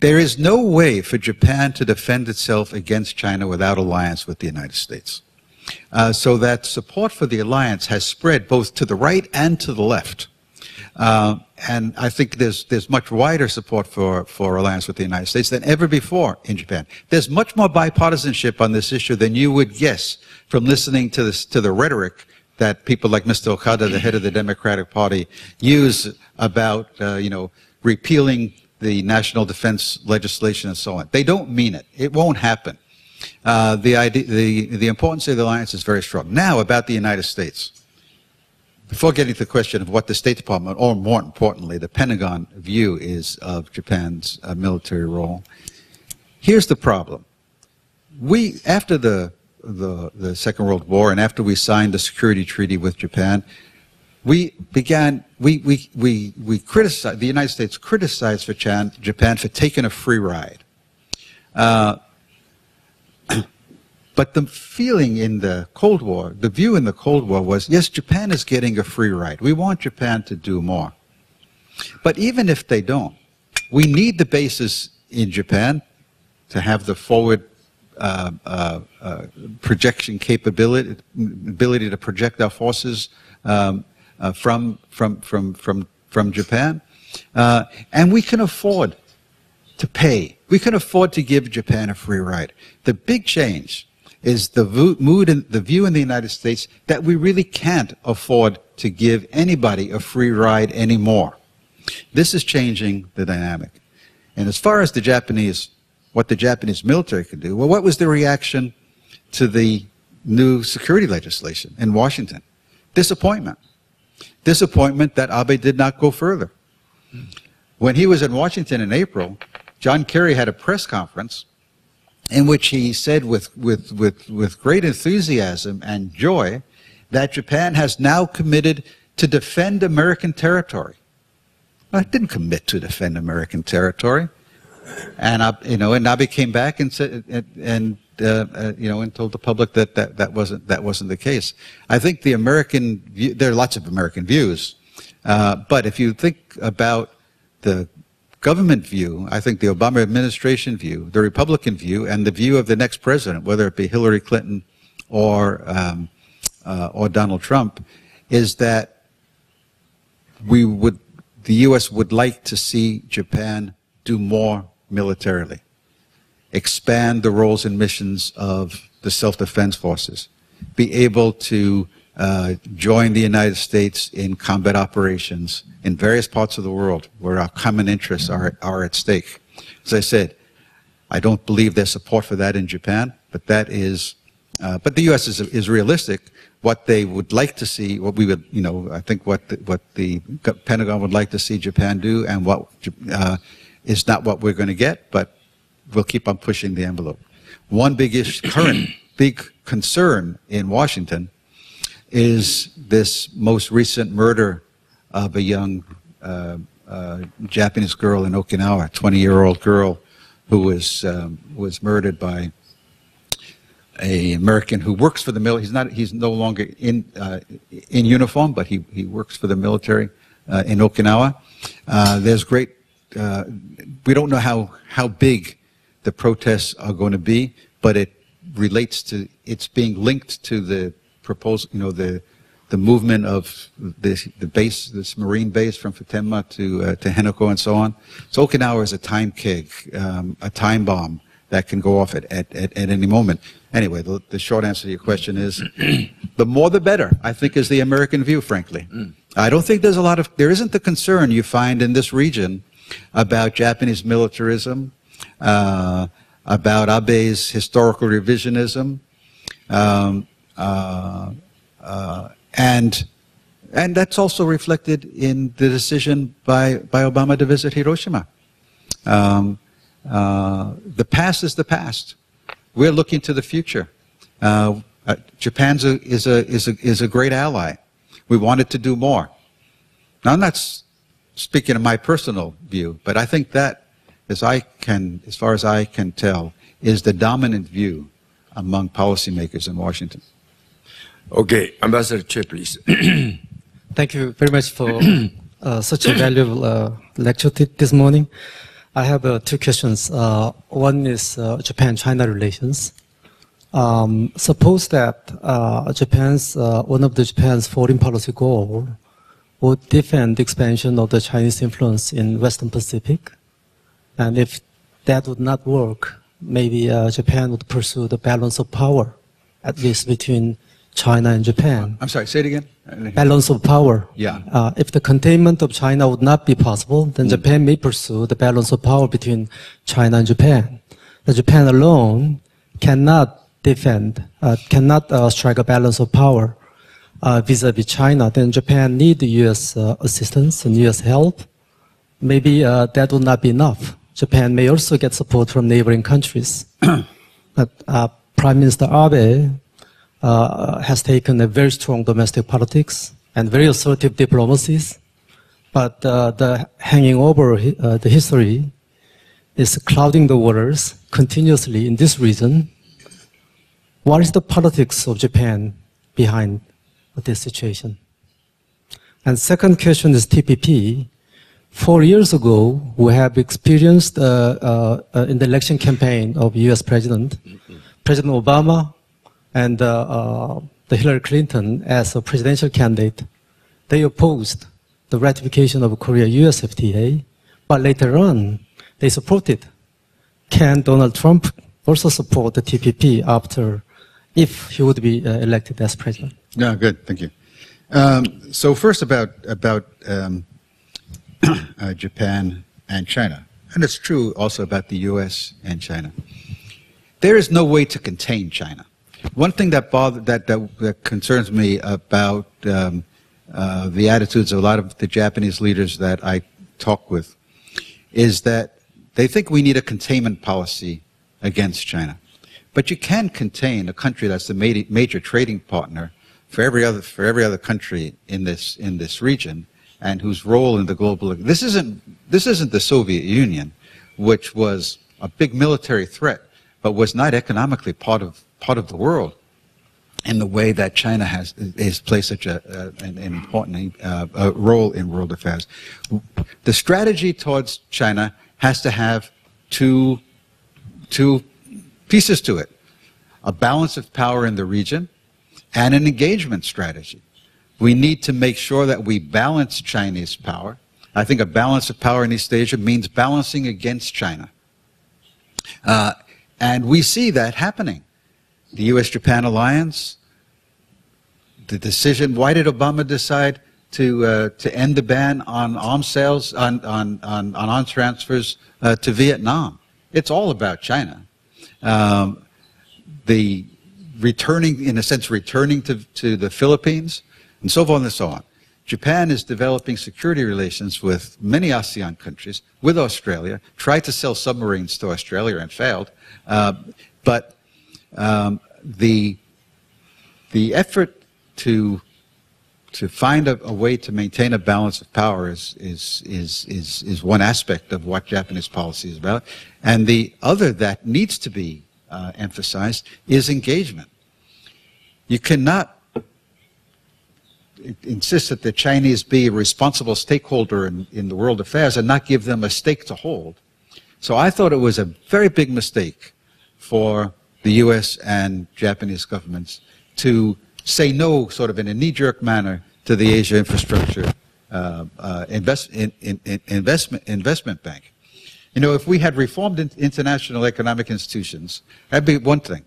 there is no way for Japan to defend itself against China without alliance with the United States. So that support for the alliance has spread both to the right and to the left. I think there's much wider support for alliance with the United States than ever before in Japan. There's much more bipartisanship on this issue than you would guess from listening to the rhetoric that people like Mr. Okada, the head of the Democratic Party, use about repealing the national defense legislation and so on. They don't mean it. It won't happen. The importance of the alliance is very strong. Now, about the United States. Before getting to the question of what the State Department, or more importantly, the Pentagon view is of Japan's military role, here's the problem. After the Second World War and after we signed the security treaty with Japan, we criticized, the United States criticized Japan for taking a free ride. But the feeling in the Cold War, the view in the Cold War was, yes, Japan is getting a free ride. We want Japan to do more. But even if they don't, we need the bases in Japan to have the forward projection capability, ability to project our forces from Japan. And we can afford to pay. We can afford to give Japan a free ride. The big change is the view in the United States that we really can't afford to give anybody a free ride anymore. This is changing the dynamic. And as far as what the Japanese military could do, well, what was the reaction to the new security legislation in Washington? Disappointment. Disappointment that Abe did not go further. When he was in Washington in April, John Kerry had a press conference in which he said with great enthusiasm and joy that Japan has now committed to defend American territory. Well, it didn't commit to defend American territory. And and Abe came back and said and told the public that wasn't the case. I think the American view, there are lots of American views, but if you think about the government view, I think the Obama administration view, the Republican view, and the view of the next president, whether it be Hillary Clinton or Donald Trump, is that the U.S. would like to see Japan do more militarily, expand the roles and missions of the self-defense forces, be able to join the United States in combat operations in various parts of the world where our common interests are at stake. As I said, I don't believe there's support for that in Japan, but that is, but the U.S. is realistic. What they would like to see, what we would, I think what the Pentagon would like to see Japan do, and what is not what we're going to get, but we'll keep on pushing the envelope. One current big concern in Washington is this most recent murder of a young Japanese girl in Okinawa, a 20-year-old girl who was murdered by an American who works for the military. He's no longer in uniform, but he works for the military in Okinawa. There's great. We don't know how big the protests are going to be, but it relates to, it's being linked to the proposal, the movement of this marine base from Futenma to Henoko and so on. So Okinawa is a time keg, a time bomb that can go off at any moment. Anyway, the short answer to your question is, the more the better, I think, is the American view, frankly. I don't think there isn't the concern you find in this region about Japanese militarism, about Abe's historical revisionism, and that's also reflected in the decision by Obama to visit Hiroshima. The past is the past. We're looking to the future. Japan is a great ally. We want it to do more. Now, I'm not speaking of my personal view, but I think that, as far as I can tell, is the dominant view among policymakers in Washington. Okay, Ambassador Che, please. Thank you very much for such a valuable lecture this morning. I have two questions. One is Japan-China relations. Suppose that one of Japan's foreign policy goal would defend the expansion of the Chinese influence in Western Pacific. And if that would not work, maybe Japan would pursue the balance of power, at least between China and Japan. I'm sorry, say it again. Balance of power. Yeah. If the containment of China would not be possible, then Japan may pursue the balance of power between China and Japan. Japan alone cannot defend, cannot strike a balance of power vis-a-vis China. Then Japan needs U.S. assistance and U.S. help. Maybe that would not be enough. Japan may also get support from neighboring countries. Prime Minister Abe has taken a very strong domestic politics and very assertive diplomacies, but the hanging over the history is clouding the waters continuously in this region. What is the politics of Japan behind this situation? And second question is TPP. 4 years ago, we have experienced in the election campaign of U.S. President Obama and the Hillary Clinton as a presidential candidate. They opposed the ratification of Korea-U.S. FTA, but later on, they supported. Can Donald Trump also support the TPP after, if he would be elected as president? Yeah, good, thank you. So first about Japan and China, and it's true also about the U.S. and China. There is no way to contain China. One thing that concerns me about the attitudes of a lot of the Japanese leaders that I talk with is that they think we need a containment policy against China. But you can contain a country that's the major trading partner for every other country in this region, and whose role in the global. This isn't the Soviet Union, which was a big military threat, but was not economically part of the world in the way that China has played such an important role in world affairs. The strategy towards China has to have two pieces to it: a balance of power in the region and an engagement strategy. We need to make sure that we balance Chinese power. I think a balance of power in East Asia means balancing against China. And we see that happening. The U.S.-Japan alliance, the decision, why did Obama decide to end the ban on arms sales, on arms transfers to Vietnam? It's all about China. The returning, in a sense, returning to the Philippines, and so on and so on. Japan is developing security relations with many ASEAN countries, with Australia, tried to sell submarines to Australia and failed. But the effort to find a way to maintain a balance of power is one aspect of what Japanese policy is about. And the other that needs to be emphasized is engagement. You cannot insist that the Chinese be a responsible stakeholder in the world affairs and not give them a stake to hold. So I thought it was a very big mistake for the U.S. and Japanese governments to say no, sort of in a knee-jerk manner, to the Asia Infrastructure Investment Bank. You know, if we had reformed international economic institutions, that'd be one thing.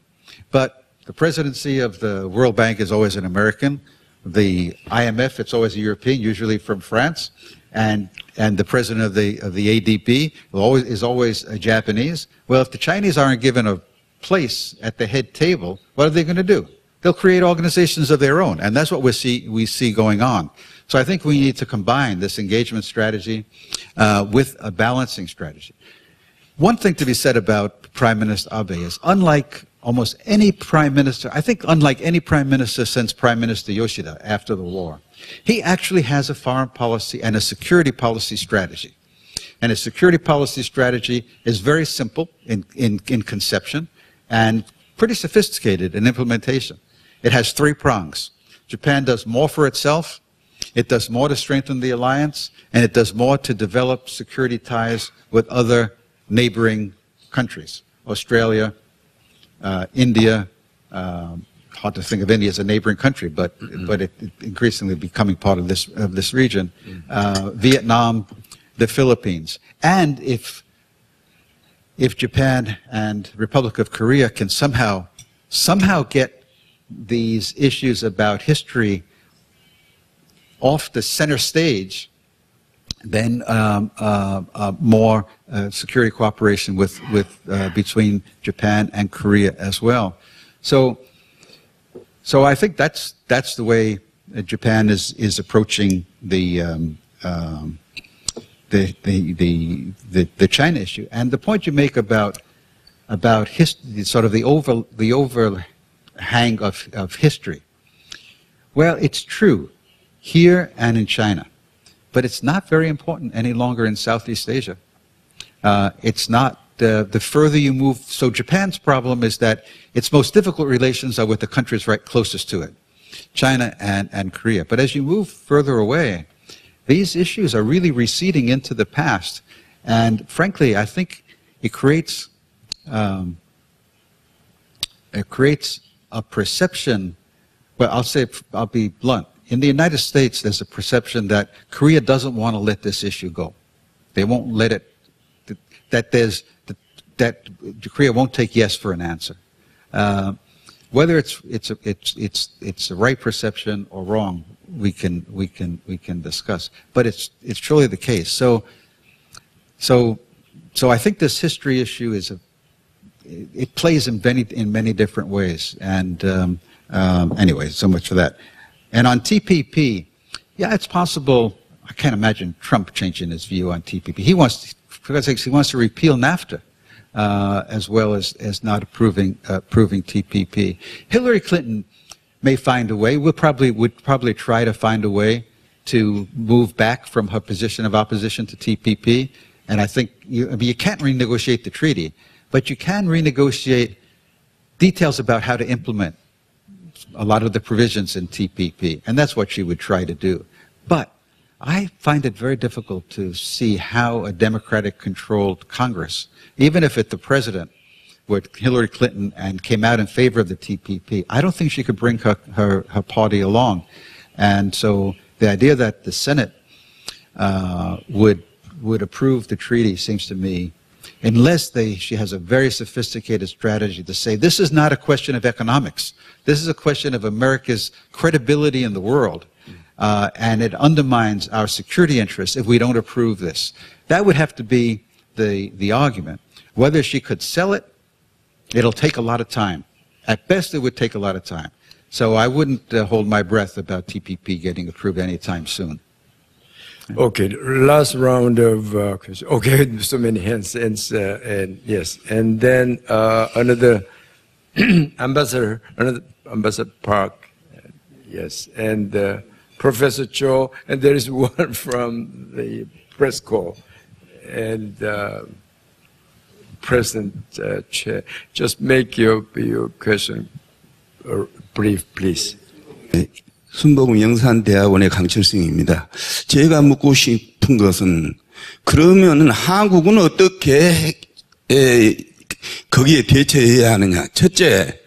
But the presidency of the World Bank is always an American. The IMF, it's always a European, usually from France, and the president of the ADB is always a Japanese. Well, if the Chinese aren't given a place at the head table, what are they going to do? They'll create organizations of their own, and that's what we see going on. So I think we need to combine this engagement strategy with a balancing strategy. One thing to be said about Prime Minister Abe is, unlike almost any prime minister, I think unlike any prime minister since Prime Minister Yoshida after the war, he actually has a foreign policy and a security policy strategy. And his security policy strategy is very simple in conception and pretty sophisticated in implementation. It has three prongs. Japan does more for itself, it does more to strengthen the alliance, and it does more to develop security ties with other neighboring countries, Australia, India, hard to think of India as a neighboring country, but it increasingly becoming part of this region. Vietnam, the Philippines, and if Japan and Republic of Korea can somehow get these issues about history off the center stage, then more security cooperation between Japan and Korea as well. So I think that's the way Japan is approaching the China issue. And the point you make about history, sort of the overhang of history. Well, it's true here and in China, but it's not very important any longer in Southeast Asia. It's not. The further you move, so Japan's problem is that its most difficult relations are with the countries right closest to it, China and Korea. But as you move further away, these issues are really receding into the past. And frankly, I think it creates a perception, well, I'll be blunt. In the United States, there's a perception that Korea doesn't want to let this issue go. They won't let it, that Korea won't take yes for an answer. Whether it's the right perception or wrong, we can discuss. But it's truly the case. So I think this history issue it plays in many different ways. And anyway, so much for that. And on TPP, yeah, it's possible. I can't imagine Trump changing his view on TPP. He wants to repeal NAFTA, as well as not approving TPP. Hillary Clinton may find a way. Would probably try to find a way to move back from her position of opposition to TPP. And I think you can't renegotiate the treaty, but you can renegotiate details about how to implement a lot of the provisions in TPP, and that's what she would try to do. But I find it very difficult to see how a Democratic-controlled Congress, even if the president were Hillary Clinton and came out in favor of the TPP, I don't think she could bring her party along. And so the idea that the Senate would approve the treaty seems to me, unless she has a very sophisticated strategy to say, this is not a question of economics. This is a question of America's credibility in the world. And it undermines our security interests if we don't approve this. That would have to be the argument. Whether she could sell it, it'll take a lot of time. At best, it would take a lot of time. So I wouldn't hold my breath about TPP getting approved anytime soon. Okay, last round of questions. Okay, so many hands, and yes, and then another Ambassador Park, yes, and Professor Cho, and there is one from the press corps, and President Chair. Just make your question brief, please. 순복음 영산대학원의 강철승입니다. 제가 묻고 싶은 것은 그러면은 한국은 어떻게 거기에 대처해야 하느냐. 첫째,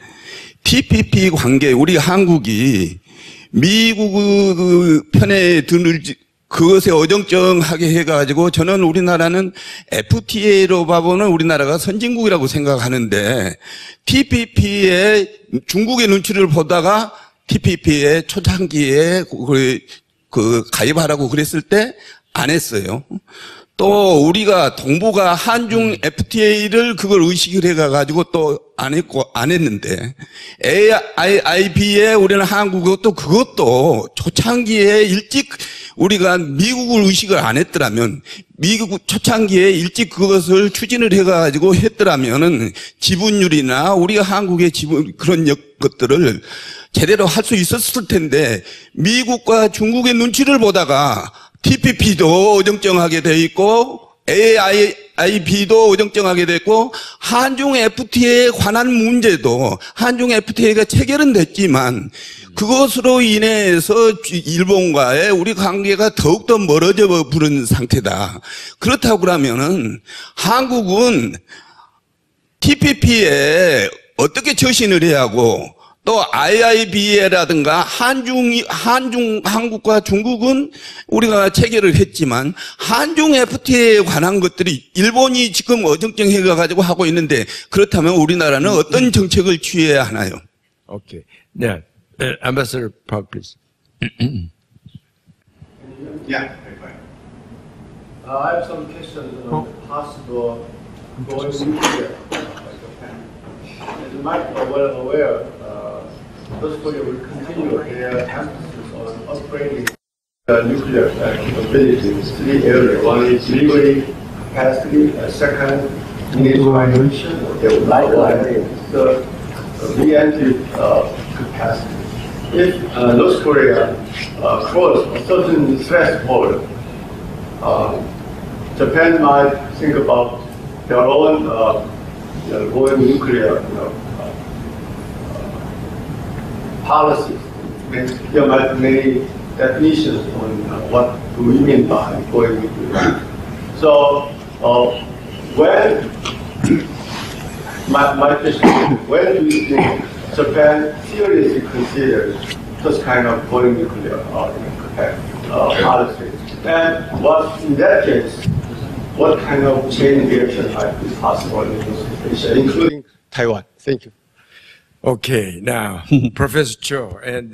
TPP 관계 우리 한국이 미국 편에 드는 그것에 어정쩡하게 해가지고 저는 우리나라는 FTA로 봐보는 우리나라가 선진국이라고 생각하는데 TPP에 중국의 눈치를 보다가 TPP에 초창기에 가입하라고 그랬을 때 안 했어요. 또 우리가 동북아 한중 FTA를 그걸 의식을 해가지고 또 안 했는데 AIB에 우리는 한국은 그것도 초창기에 일찍 우리가 미국을 의식을 안 했더라면 미국 초창기에 일찍 그것을 추진을 해가지고 했더라면은 지분율이나 우리가 한국의 지분 그런 것들을 제대로 할 수 있었을 텐데 미국과 중국의 눈치를 보다가 TPP도 어정쩡하게 돼 있고 AIB도 어정쩡하게 됐고 한중 FTA에 관한 문제도 한중 FTA가 체결은 됐지만 그것으로 인해서 일본과의 우리 관계가 더욱더 멀어져 버린 상태다. 그렇다고 그러면은 한국은 TPP에 어떻게 처신을 해야 하고 또 IIBA라든가 한국과 중국은 우리가 체결을 했지만 한중 FTA에 관한 것들이 일본이 지금 어정쩡해가지고 하고 있는데 그렇다면 우리나라는 어떤 정책을 취해야 하나요? Okay. Yeah. Ambassador Park, please. Yeah. I have some questions on the possible going nuclear by Japan. As you might be well aware, North Korea will continue their emphasis on upgrading nuclear capability in three areas. One is delivery capacity, second, miniaturization, third, re-entry capacity. If North Korea crosses a certain threshold, Japan might think about their own going nuclear policies. There might be many definitions on what do we mean by going nuclear. So when my question is, when do you think Japan seriously considers such kind of going nuclear policy? And what, in that case, what kind of chain reaction might be possible in this situation, including Taiwan? Thank you. Okay, now, Professor Cho, and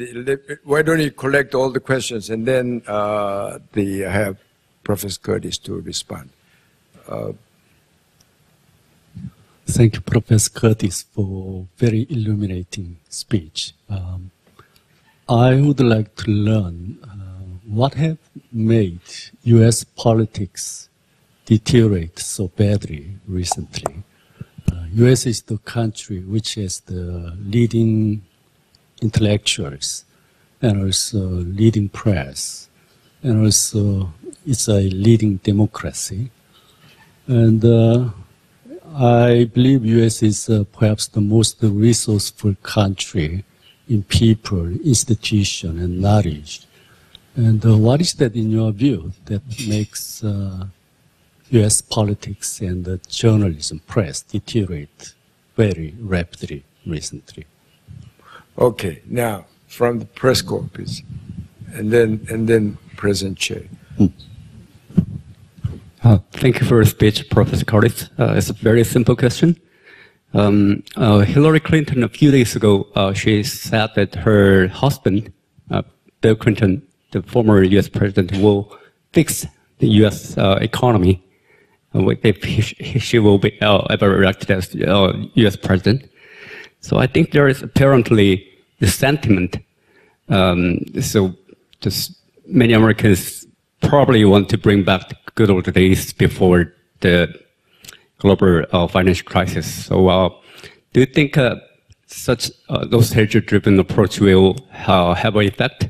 why don't you collect all the questions and then I have Professor Curtis to respond. Thank you, Professor Curtis, for very illuminating speech. I would like to learn what have made U.S. politics deteriorate so badly recently. U.S. is the country which has the leading intellectuals and also leading press, and also it's a leading democracy. And I believe U.S. is perhaps the most resourceful country in people, institution, and knowledge. And what is that in your view that makes U.S. politics and journalism, press deteriorate very rapidly recently? Okay, now from the press corps, please, and then President Che. Thank you for your speech, Professor Curtis. It's a very simple question. Hillary Clinton, a few days ago, she said that her husband, Bill Clinton, the former U.S. president, will fix the U.S. economy if she will be ever elected as U.S. president. So I think there is apparently the sentiment. So just many Americans probably want to bring back the good old days before the global financial crisis. So do you think such nostalgia-driven approach will have an effect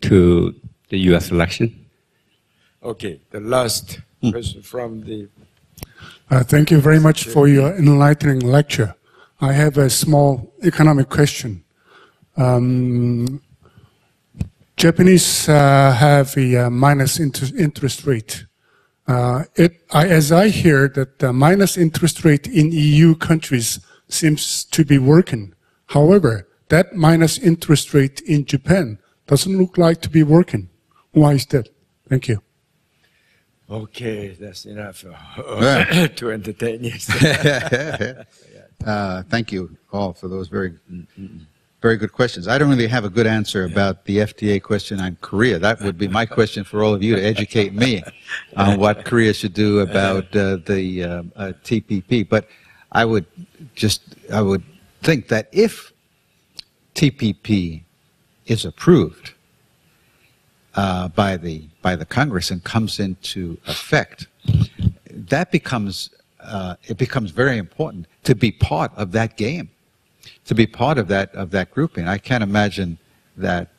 to the U.S. election? Okay, the last question from the... Thank you very much for your enlightening lecture. I have a small economic question. Japanese have a minus interest rate. As I hear that the minus interest rate in EU countries seems to be working. However, that minus interest rate in Japan doesn't look like to be working. Why is that? Thank you. Okay, that's enough to entertain you. Thank you all for those very good questions. I don't really have a good answer about the FTA question on Korea. That would be my question for all of you to educate me on what Korea should do about the TPP. But I would think that if TPP is approved by the Congress and comes into effect, that becomes it becomes very important to be part of that game, to be part of that grouping. I can't imagine that.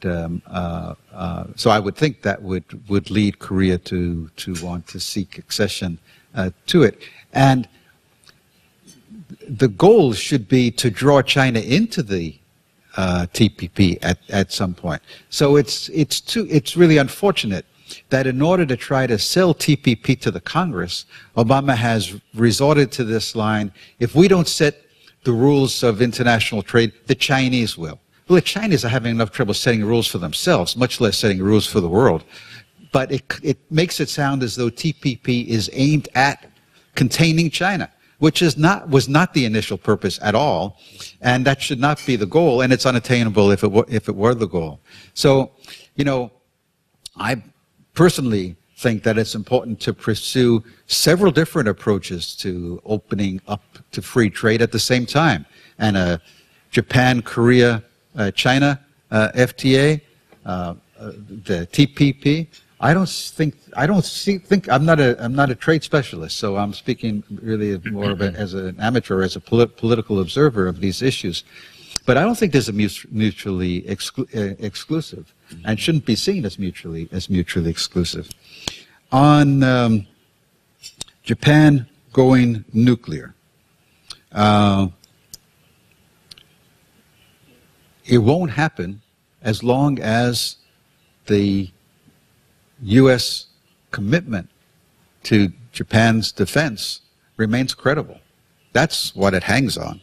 So I would think that would lead Korea to want to seek accession to it, and the goal should be to draw China into the TPP at some point. So it's really unfortunate that in order to try to sell TPP to the Congress, Obama has resorted to this line: if we don't set the rules of international trade, the Chinese will. Well, the Chinese are having enough trouble setting rules for themselves, much less setting rules for the world. But it makes it sound as though TPP is aimed at containing China, which was not the initial purpose at all, and that should not be the goal, and it's unattainable if it were the goal. So, I personally think that it's important to pursue several different approaches to opening up to free trade at the same time, and a Japan, Korea, China FTA, the TPP. I'm not a trade specialist, so I'm speaking really more as an amateur, as a political observer of these issues. But I don't think there's a mutually exclusive, and shouldn't be seen as mutually exclusive. On Japan going nuclear, it won't happen as long as the U.S. commitment to Japan's defense remains credible. That's what it hangs on.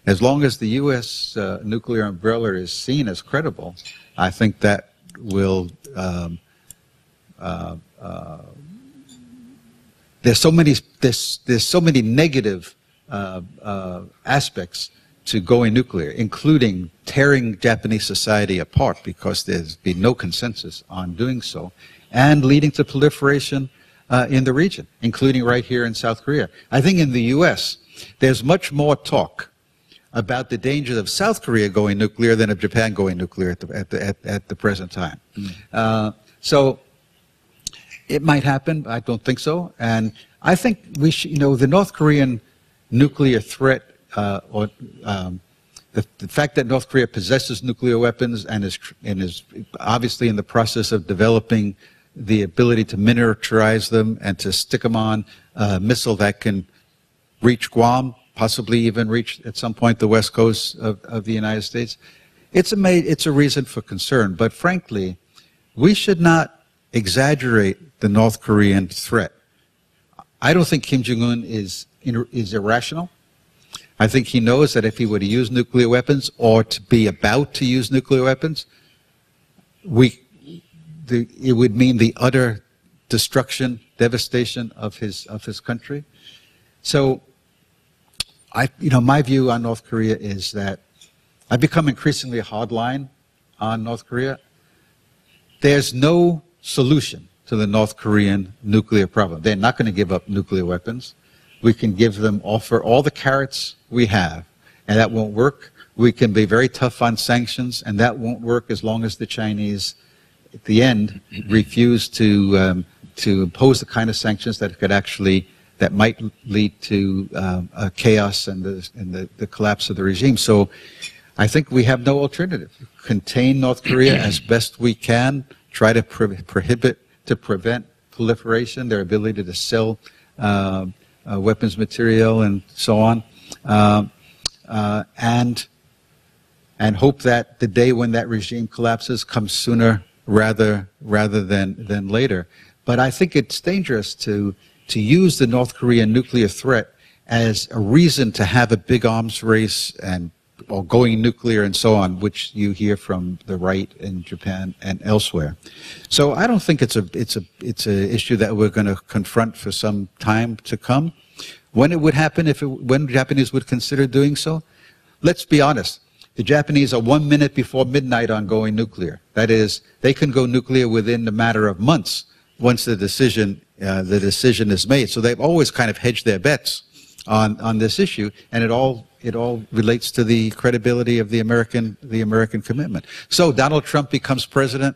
As long as the U.S. Nuclear umbrella is seen as credible, I think that will. There's so many negative aspects to going nuclear, including tearing Japanese society apart because there's been no consensus on doing so, and leading to proliferation in the region, including right here in South Korea. I think in the U.S., there's much more talk about the dangers of South Korea going nuclear than of Japan going nuclear at the present time. So it might happen. I don't think so. And I think we should, the North Korean nuclear threat, the fact that North Korea possesses nuclear weapons and is obviously in the process of developing the ability to miniaturize them and to stick them on a missile that can reach Guam, possibly even reach at some point the west coast of the United States. It's a reason for concern. But frankly, we should not exaggerate the North Korean threat. I don't think Kim Jong-un is irrational. I think he knows that if he were to use nuclear weapons or to be about to use nuclear weapons, it would mean the utter destruction, devastation of his country. So, my view on North Korea is that I've become increasingly hardline on North Korea. There's no solution to the North Korean nuclear problem. They're not going to give up nuclear weapons. We can offer all the carrots we have, and that won't work. We can be very tough on sanctions, and that won't work as long as the Chinese, at the end, refuse to impose the kind of sanctions that might lead to chaos and the collapse of the regime. So I think we have no alternative. Contain North Korea as best we can, try to prevent proliferation, their ability to sell weapons material and so on, and hope that the day when that regime collapses comes sooner rather than later. But I think it's dangerous to use the North Korean nuclear threat as a reason to have a big arms race or going nuclear and so on, which you hear from the right in Japan and elsewhere. So I don't think it's a issue that we're going to confront for some time to come. When it would happen, when Japanese would consider doing so, let's be honest. The Japanese are 1 minute before midnight on going nuclear. That is, they can go nuclear within a matter of months once the decision is made. So they've always kind of hedged their bets on this issue, and it all relates to the credibility of the American commitment. So Donald Trump becomes president.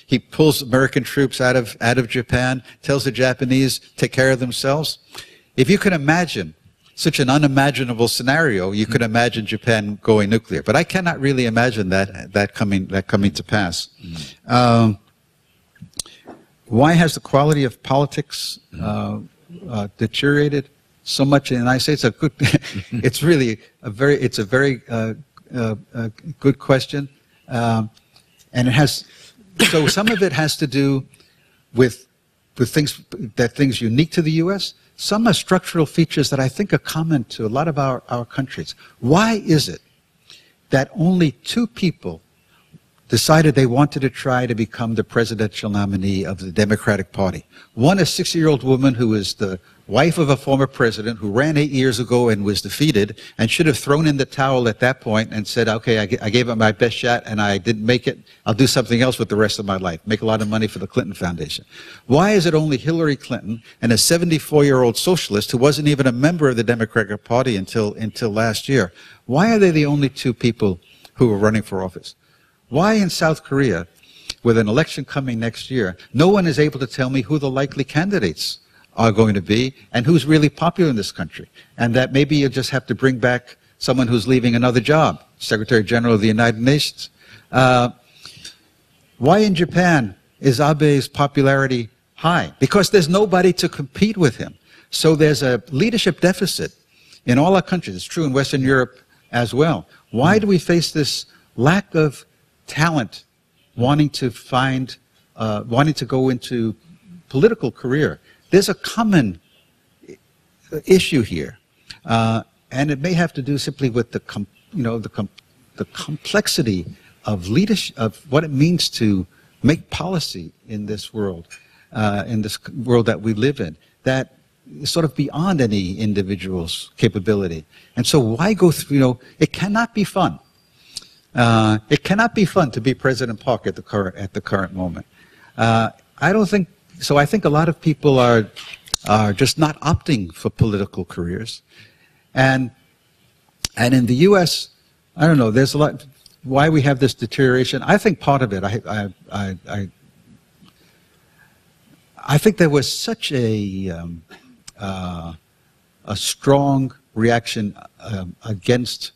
He pulls American troops out of Japan, tells the Japanese take care of themselves. If you can imagine such an unimaginable scenario, you could imagine Japan going nuclear. But I cannot really imagine that coming to pass. Why has the quality of politics deteriorated so much in the United States? It's really a very good question, and it has. So some of it has to do with with things unique to the U.S., some are structural features that I think are common to a lot of our countries. Why is it that only 2 people decided they wanted to try to become the presidential nominee of the Democratic Party? One, a 60-year-old woman who is the wife of a former president who ran 8 years ago and was defeated and should have thrown in the towel at that point and said, okay, I gave it my best shot and I didn't make it. I'll do something else with the rest of my life, make a lot of money for the Clinton Foundation. Why is it only Hillary Clinton and a 74-year-old socialist who wasn't even a member of the Democratic Party until last year? Why are they the only 2 people who are running for office? Why in South Korea, with an election coming next year, no one is able to tell me who the likely candidates are going to be and who's really popular in this country? And that maybe you just have to bring back someone who's leaving another job, Secretary General of the United Nations. Why in Japan is Abe's popularity high? Because there's nobody to compete with him. So there's a leadership deficit in all our countries. It's true in Western Europe as well. Why do we face this lack of talent wanting to go into political career? There's a common issue here, and it may have to do simply with the complexity of leadership, of what it means to make policy in this world that we live in, that is sort of beyond any individual's capability. And so why go through, it cannot be fun. It cannot be fun to be President Park at the current moment. I don't think so. I think a lot of people are just not opting for political careers, and in the U.S., I don't know. There's a lot. Why we have this deterioration? I think part of it. I think there was such a strong reaction against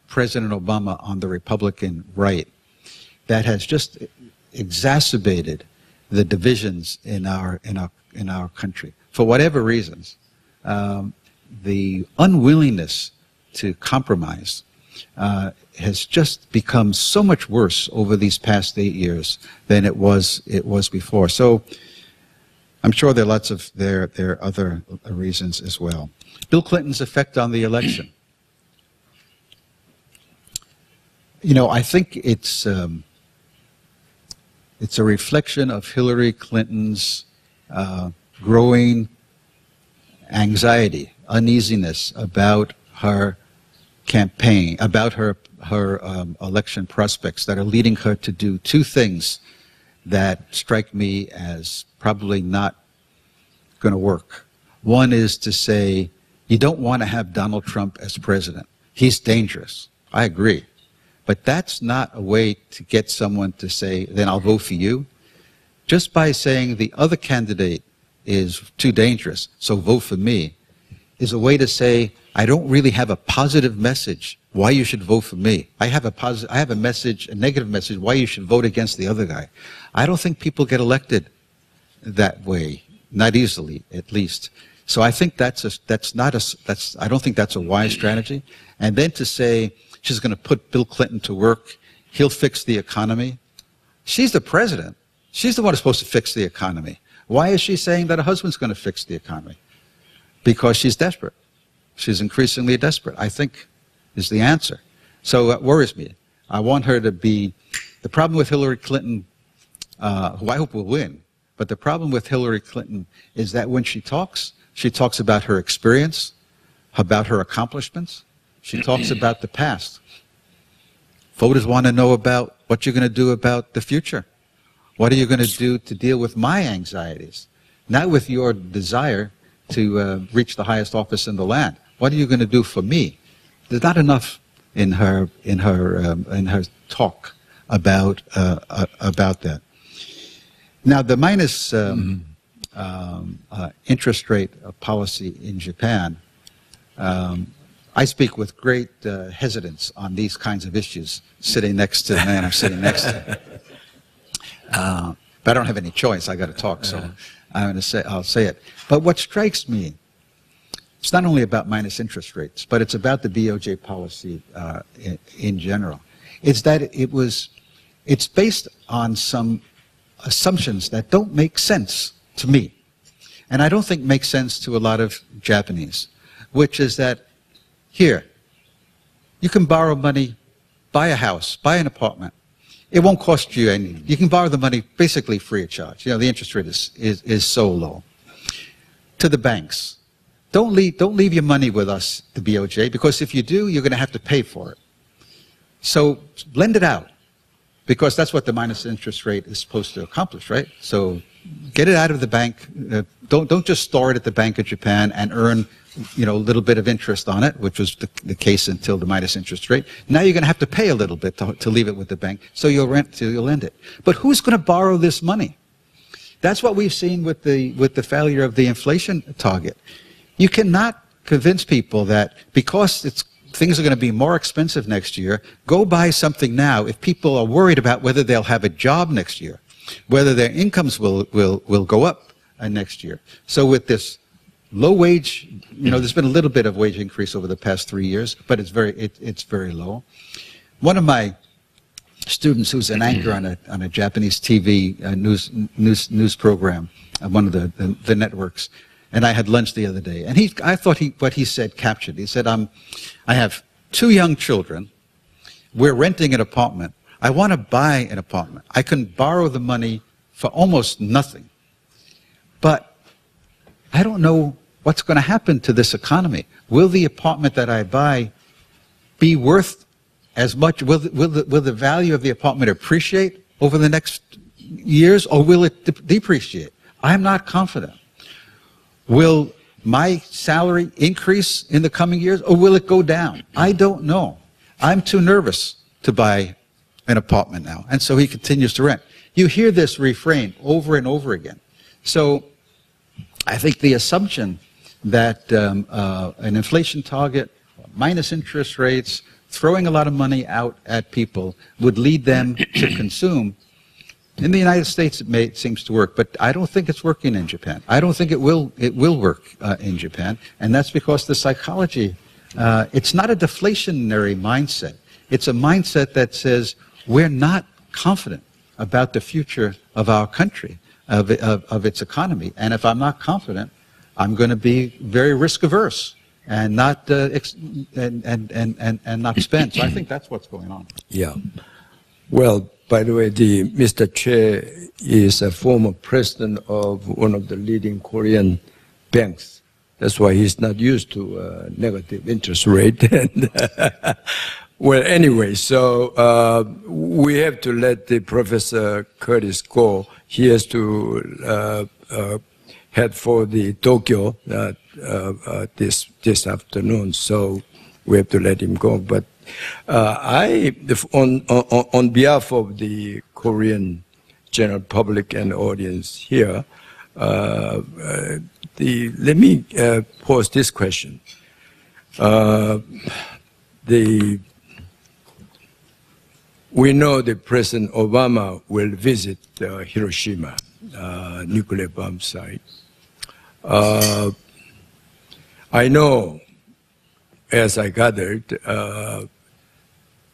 President Obama on the Republican right that has just exacerbated the divisions in our country. For whatever reasons, the unwillingness to compromise has just become so much worse over these past 8 years than it was before. So I'm sure there are lots of there are other reasons as well. Bill Clinton's effect on the election. I think it's a reflection of Hillary Clinton's growing anxiety, uneasiness about her campaign, about her election prospects that are leading her to do 2 things that strike me as probably not going to work. One is to say, you don't want to have Donald Trump as president. He's dangerous. I agree. But that's not a way to get someone to say, then I'll vote for you. Just by saying the other candidate is too dangerous, so vote for me, is a way to say, I don't really have a positive message why you should vote for me. I have a message, a negative message, why you should vote against the other guy. I don't think people get elected that way, not easily, at least. So I think I don't think that's a wise strategy. And then to say, she's going to put Bill Clinton to work, he'll fix the economy. She's the president. She's the one who's supposed to fix the economy. Why is she saying that her husband's going to fix the economy? Because she's desperate. She's increasingly desperate, I think, is the answer. So that worries me. I want her to be, the problem with Hillary Clinton, who I hope will win, but the problem with Hillary Clinton is that when she talks about her experience, about her accomplishments. She talks about the past. Voters want to know about what you're going to do about the future. What are you going to do to deal with my anxieties? Not with your desire to reach the highest office in the land. What are you going to do for me? There's not enough in her talk about that. Now, the minus interest rate policy in Japan. I speak with great hesitance on these kinds of issues, sitting next to the man I'm sitting next to. But I don't have any choice. I got to talk, so I'll say it. But what strikes me, it's not only about minus interest rates, but it's about the BOJ policy in general. It's that it's based on some assumptions that don't make sense to me, and I don't think makes sense to a lot of Japanese, which is that here, you can borrow money, buy a house, buy an apartment. It won't cost you anything. You can borrow the money basically free of charge. You know, the interest rate is so low. To the banks, don't leave your money with us, the BOJ, because if you do, you're going to have to pay for it. So lend it out, because that's what the minus interest rate is supposed to accomplish, right? So get it out of the bank. Don't just store it at the Bank of Japan and earn, you know, a little bit of interest on it, which was the case until the minus interest rate. Now you're going to have to pay a little bit to leave it with the bank, so you'll lend it. But who's going to borrow this money? That's what we've seen with the failure of the inflation target. You cannot convince people that because things are going to be more expensive next year, go buy something now if people are worried about whether they'll have a job next year, whether their incomes will go up next year. So with this low wage, you know, there's been a little bit of wage increase over the past 3 years, but it's very low. One of my students, who's an anchor on a Japanese TV news program, one of the networks, and I had lunch the other day, and I thought what he said captured. He said, I have 2 young children. We're renting an apartment. I want to buy an apartment. I can borrow the money for almost nothing. But I don't know what's going to happen to this economy. Will the apartment that I buy be worth as much? Will the value of the apartment appreciate over the next years, or will it depreciate? I'm not confident. Will my salary increase in the coming years, or will it go down? I don't know. I'm too nervous to buy an apartment now. And so he continues to rent. You hear this refrain over and over again. So I think the assumption that an inflation target, minus interest rates, throwing a lot of money out at people would lead them to consume. In the United States, it seems to work, but I don't think it's working in Japan. I don't think it will work in Japan, and that's because the psychology, it's not a deflationary mindset. It's a mindset that says we're not confident about the future of our country, of its economy, and if I'm not confident, I'm going to be very risk averse and not not spend. So I think that's what's going on. Yeah. Well, by the way, Mr. Che is a former president of one of the leading Korean banks. That's why he's not used to negative interest rate. Well, anyway, so we have to let the Professor Curtis go. He has to head for the Tokyo this afternoon, so we have to let him go. But on behalf of the Korean general public and audience here, let me pose this question. We know that President Obama will visit Hiroshima nuclear bomb site. I know, as I gathered,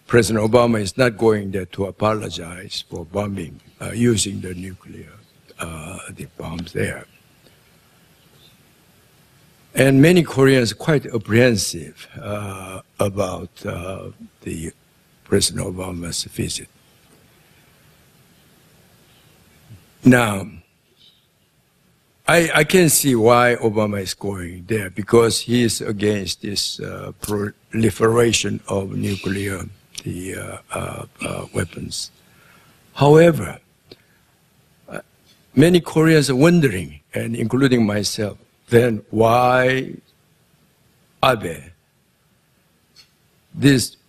President Obama is not going there to apologize for bombing, using the nuclear, the bombs there. And many Koreans are quite apprehensive about the President Obama's visit. Now, I can see why Obama is going there, because he is against this proliferation of nuclear weapons. However, many Koreans are wondering, and including myself, then why Abe?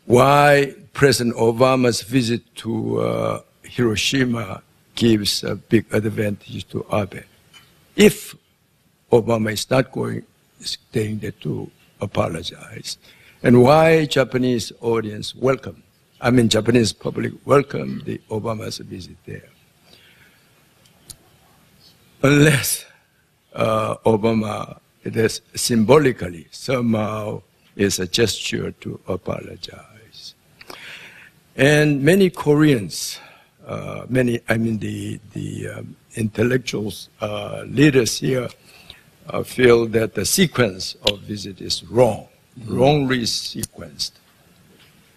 Why President Obama's visit to Hiroshima gives a big advantage to Abe? If Obama is not staying there to apologize, and why Japanese audience Japanese public welcome the Obama's visit there? Unless Obama, it is symbolically somehow is a gesture to apologize. And many Koreans the intellectuals, leaders here feel that the sequence of visit is wrongly sequenced.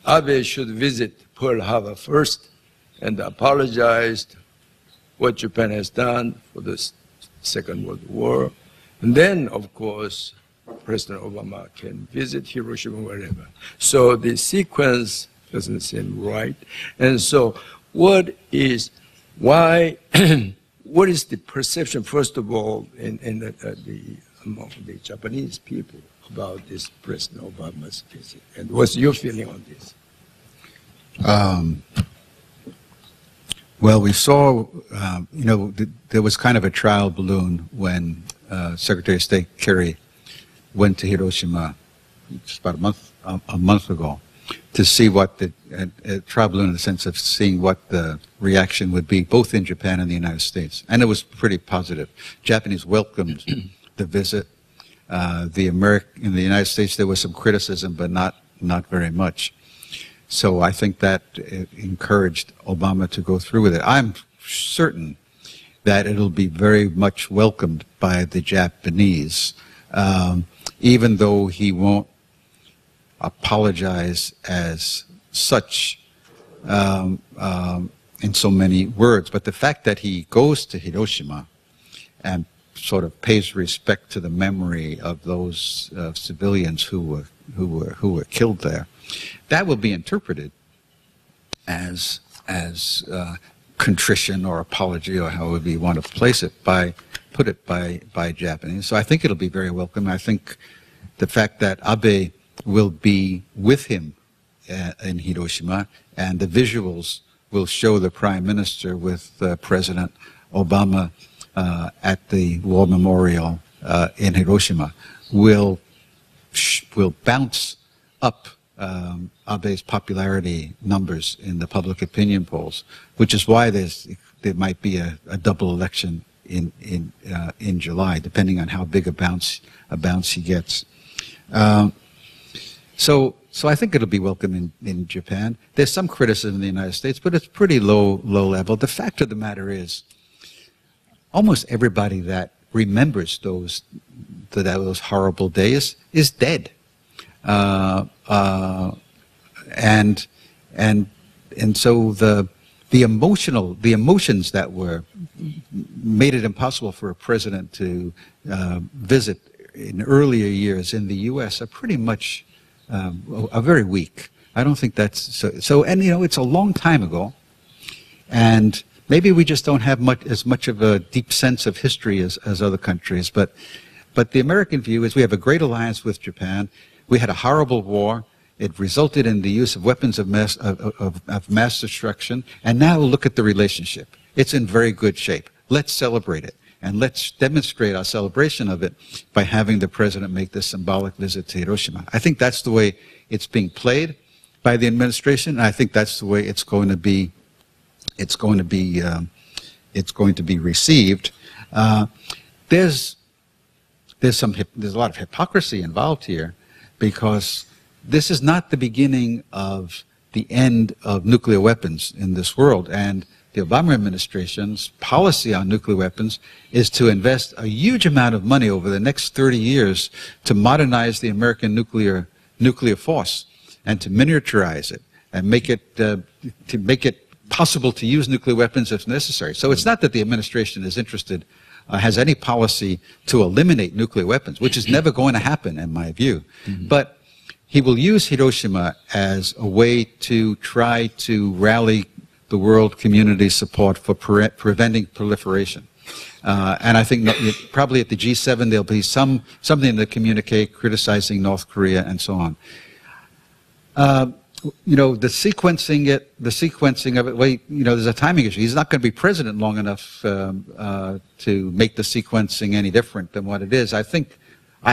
Abe should visit Pearl Harbor first and apologized what Japan has done for the Second World War. And then, of course, President Obama can visit Hiroshima, wherever. So the sequence doesn't seem right. And so what is the perception, first of all, among the Japanese people about this President Obama's visit? And what's your feeling on this? Well, we saw, there was kind of a trial balloon when Secretary of State Kerry went to Hiroshima just about a month ago to see what a trial balloon in the sense of seeing what the reaction would be, both in Japan and the United States. And it was pretty positive. Japanese welcomed the visit. In the United States, there was some criticism, but not very much. So I think that encouraged Obama to go through with it. I'm certain that it'll be very much welcomed by the Japanese, even though he won't apologize as such in so many words. But the fact that he goes to Hiroshima and sort of pays respect to the memory of those civilians who were killed there, that will be interpreted as contrition or apology, or however you want to put it by Japanese. So I think it'll be very welcome. I think the fact that Abe will be with him in Hiroshima, and the visuals will show the Prime Minister with President Obama at the War Memorial in Hiroshima, will bounce up Abe's popularity numbers in the public opinion polls, which is why there might be a double election in July, depending on how big a bounce he gets. So I think it'll be welcome in Japan. There's some criticism in the United States, but it's pretty low level. The fact of the matter is, almost everybody that remembers those horrible days is dead. And so the emotions that made it impossible for a president to visit in earlier years in the U.S. are pretty much are very weak. I don't think that's so. And it's a long time ago, and maybe we just don't have as much of a deep sense of history as other countries. But the American view is we have a great alliance with Japan. We had a horrible war. It resulted in the use of weapons of mass destruction. And now look at the relationship. It's in very good shape. Let's celebrate it. And let's demonstrate our celebration of it by having the president make this symbolic visit to Hiroshima. I think that's the way it's being played by the administration. And I think that's the way it's going to be. It's going to be received. There's a lot of hypocrisy involved here, because this is not the beginning of the end of nuclear weapons in this world. And the Obama administration's policy on nuclear weapons is to invest a huge amount of money over the next 30 years to modernize the American nuclear force and to miniaturize it and make it possible to use nuclear weapons if necessary. So it's not that the administration is interested, has any policy to eliminate nuclear weapons, which is never going to happen in my view. Mm-hmm. But he will use Hiroshima as a way to try to rally the world community's support for preventing proliferation. And I think probably at the G7 there'll be something in the communique criticizing North Korea and so on. The sequencing of it, well, there's a timing issue. He's not going to be president long enough to make the sequencing any different than what it is. I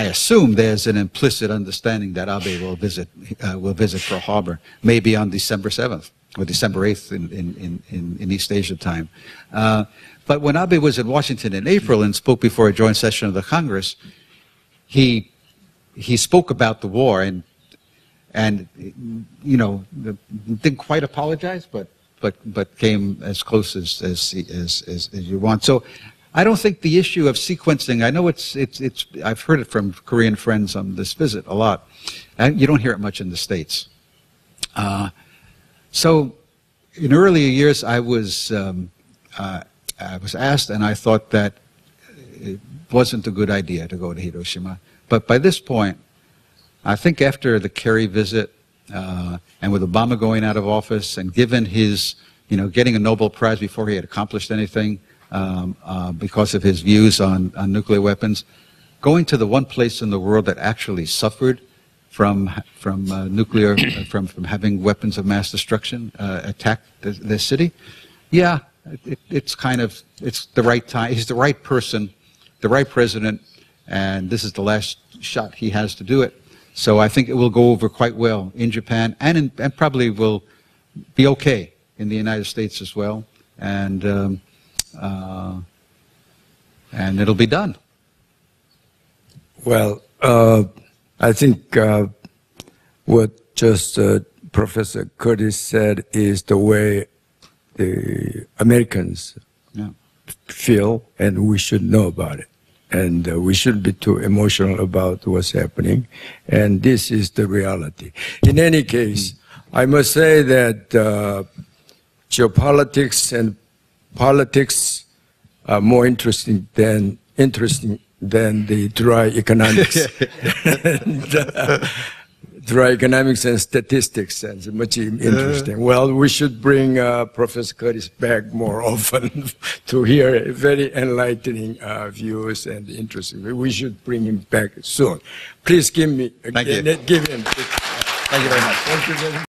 assume there's an implicit understanding that Abe will visit Pearl Harbor, maybe on December 7th or December 8th in East Asia time. But when Abe was in Washington in April and spoke before a joint session of the Congress, he spoke about the war and didn't quite apologize, but but came as close as you want. So I don't think the issue of sequencing, I know I've heard it from Korean friends on this visit a lot. And you don't hear it much in the States. So in earlier years, I was asked, and I thought that it wasn't a good idea to go to Hiroshima. But by this point, I think after the Kerry visit, and with Obama going out of office, and given his, getting a Nobel Prize before he had accomplished anything, because of his views on nuclear weapons, going to the one place in the world that actually suffered from nuclear, from having weapons of mass destruction attack the city, yeah, it's the right time. He's the right person, the right president, and this is the last shot he has to do it. So I think it will go over quite well in Japan, and probably will be okay in the United States as well, and it'll be done. Well, I think what just Professor Curtis said is the way the Americans feel, and we should know about it. And we shouldn't be too emotional about what's happening. And this is the reality. In any case, I must say that geopolitics and politics are more interesting than the dry economics. Dry economics and statistics, and it's much interesting. Well, we should bring Professor Curtis back more often to hear very enlightening views and interesting. We should bring him back soon. Please give me, Thank you. give him. Thank you very much. Thank you very much.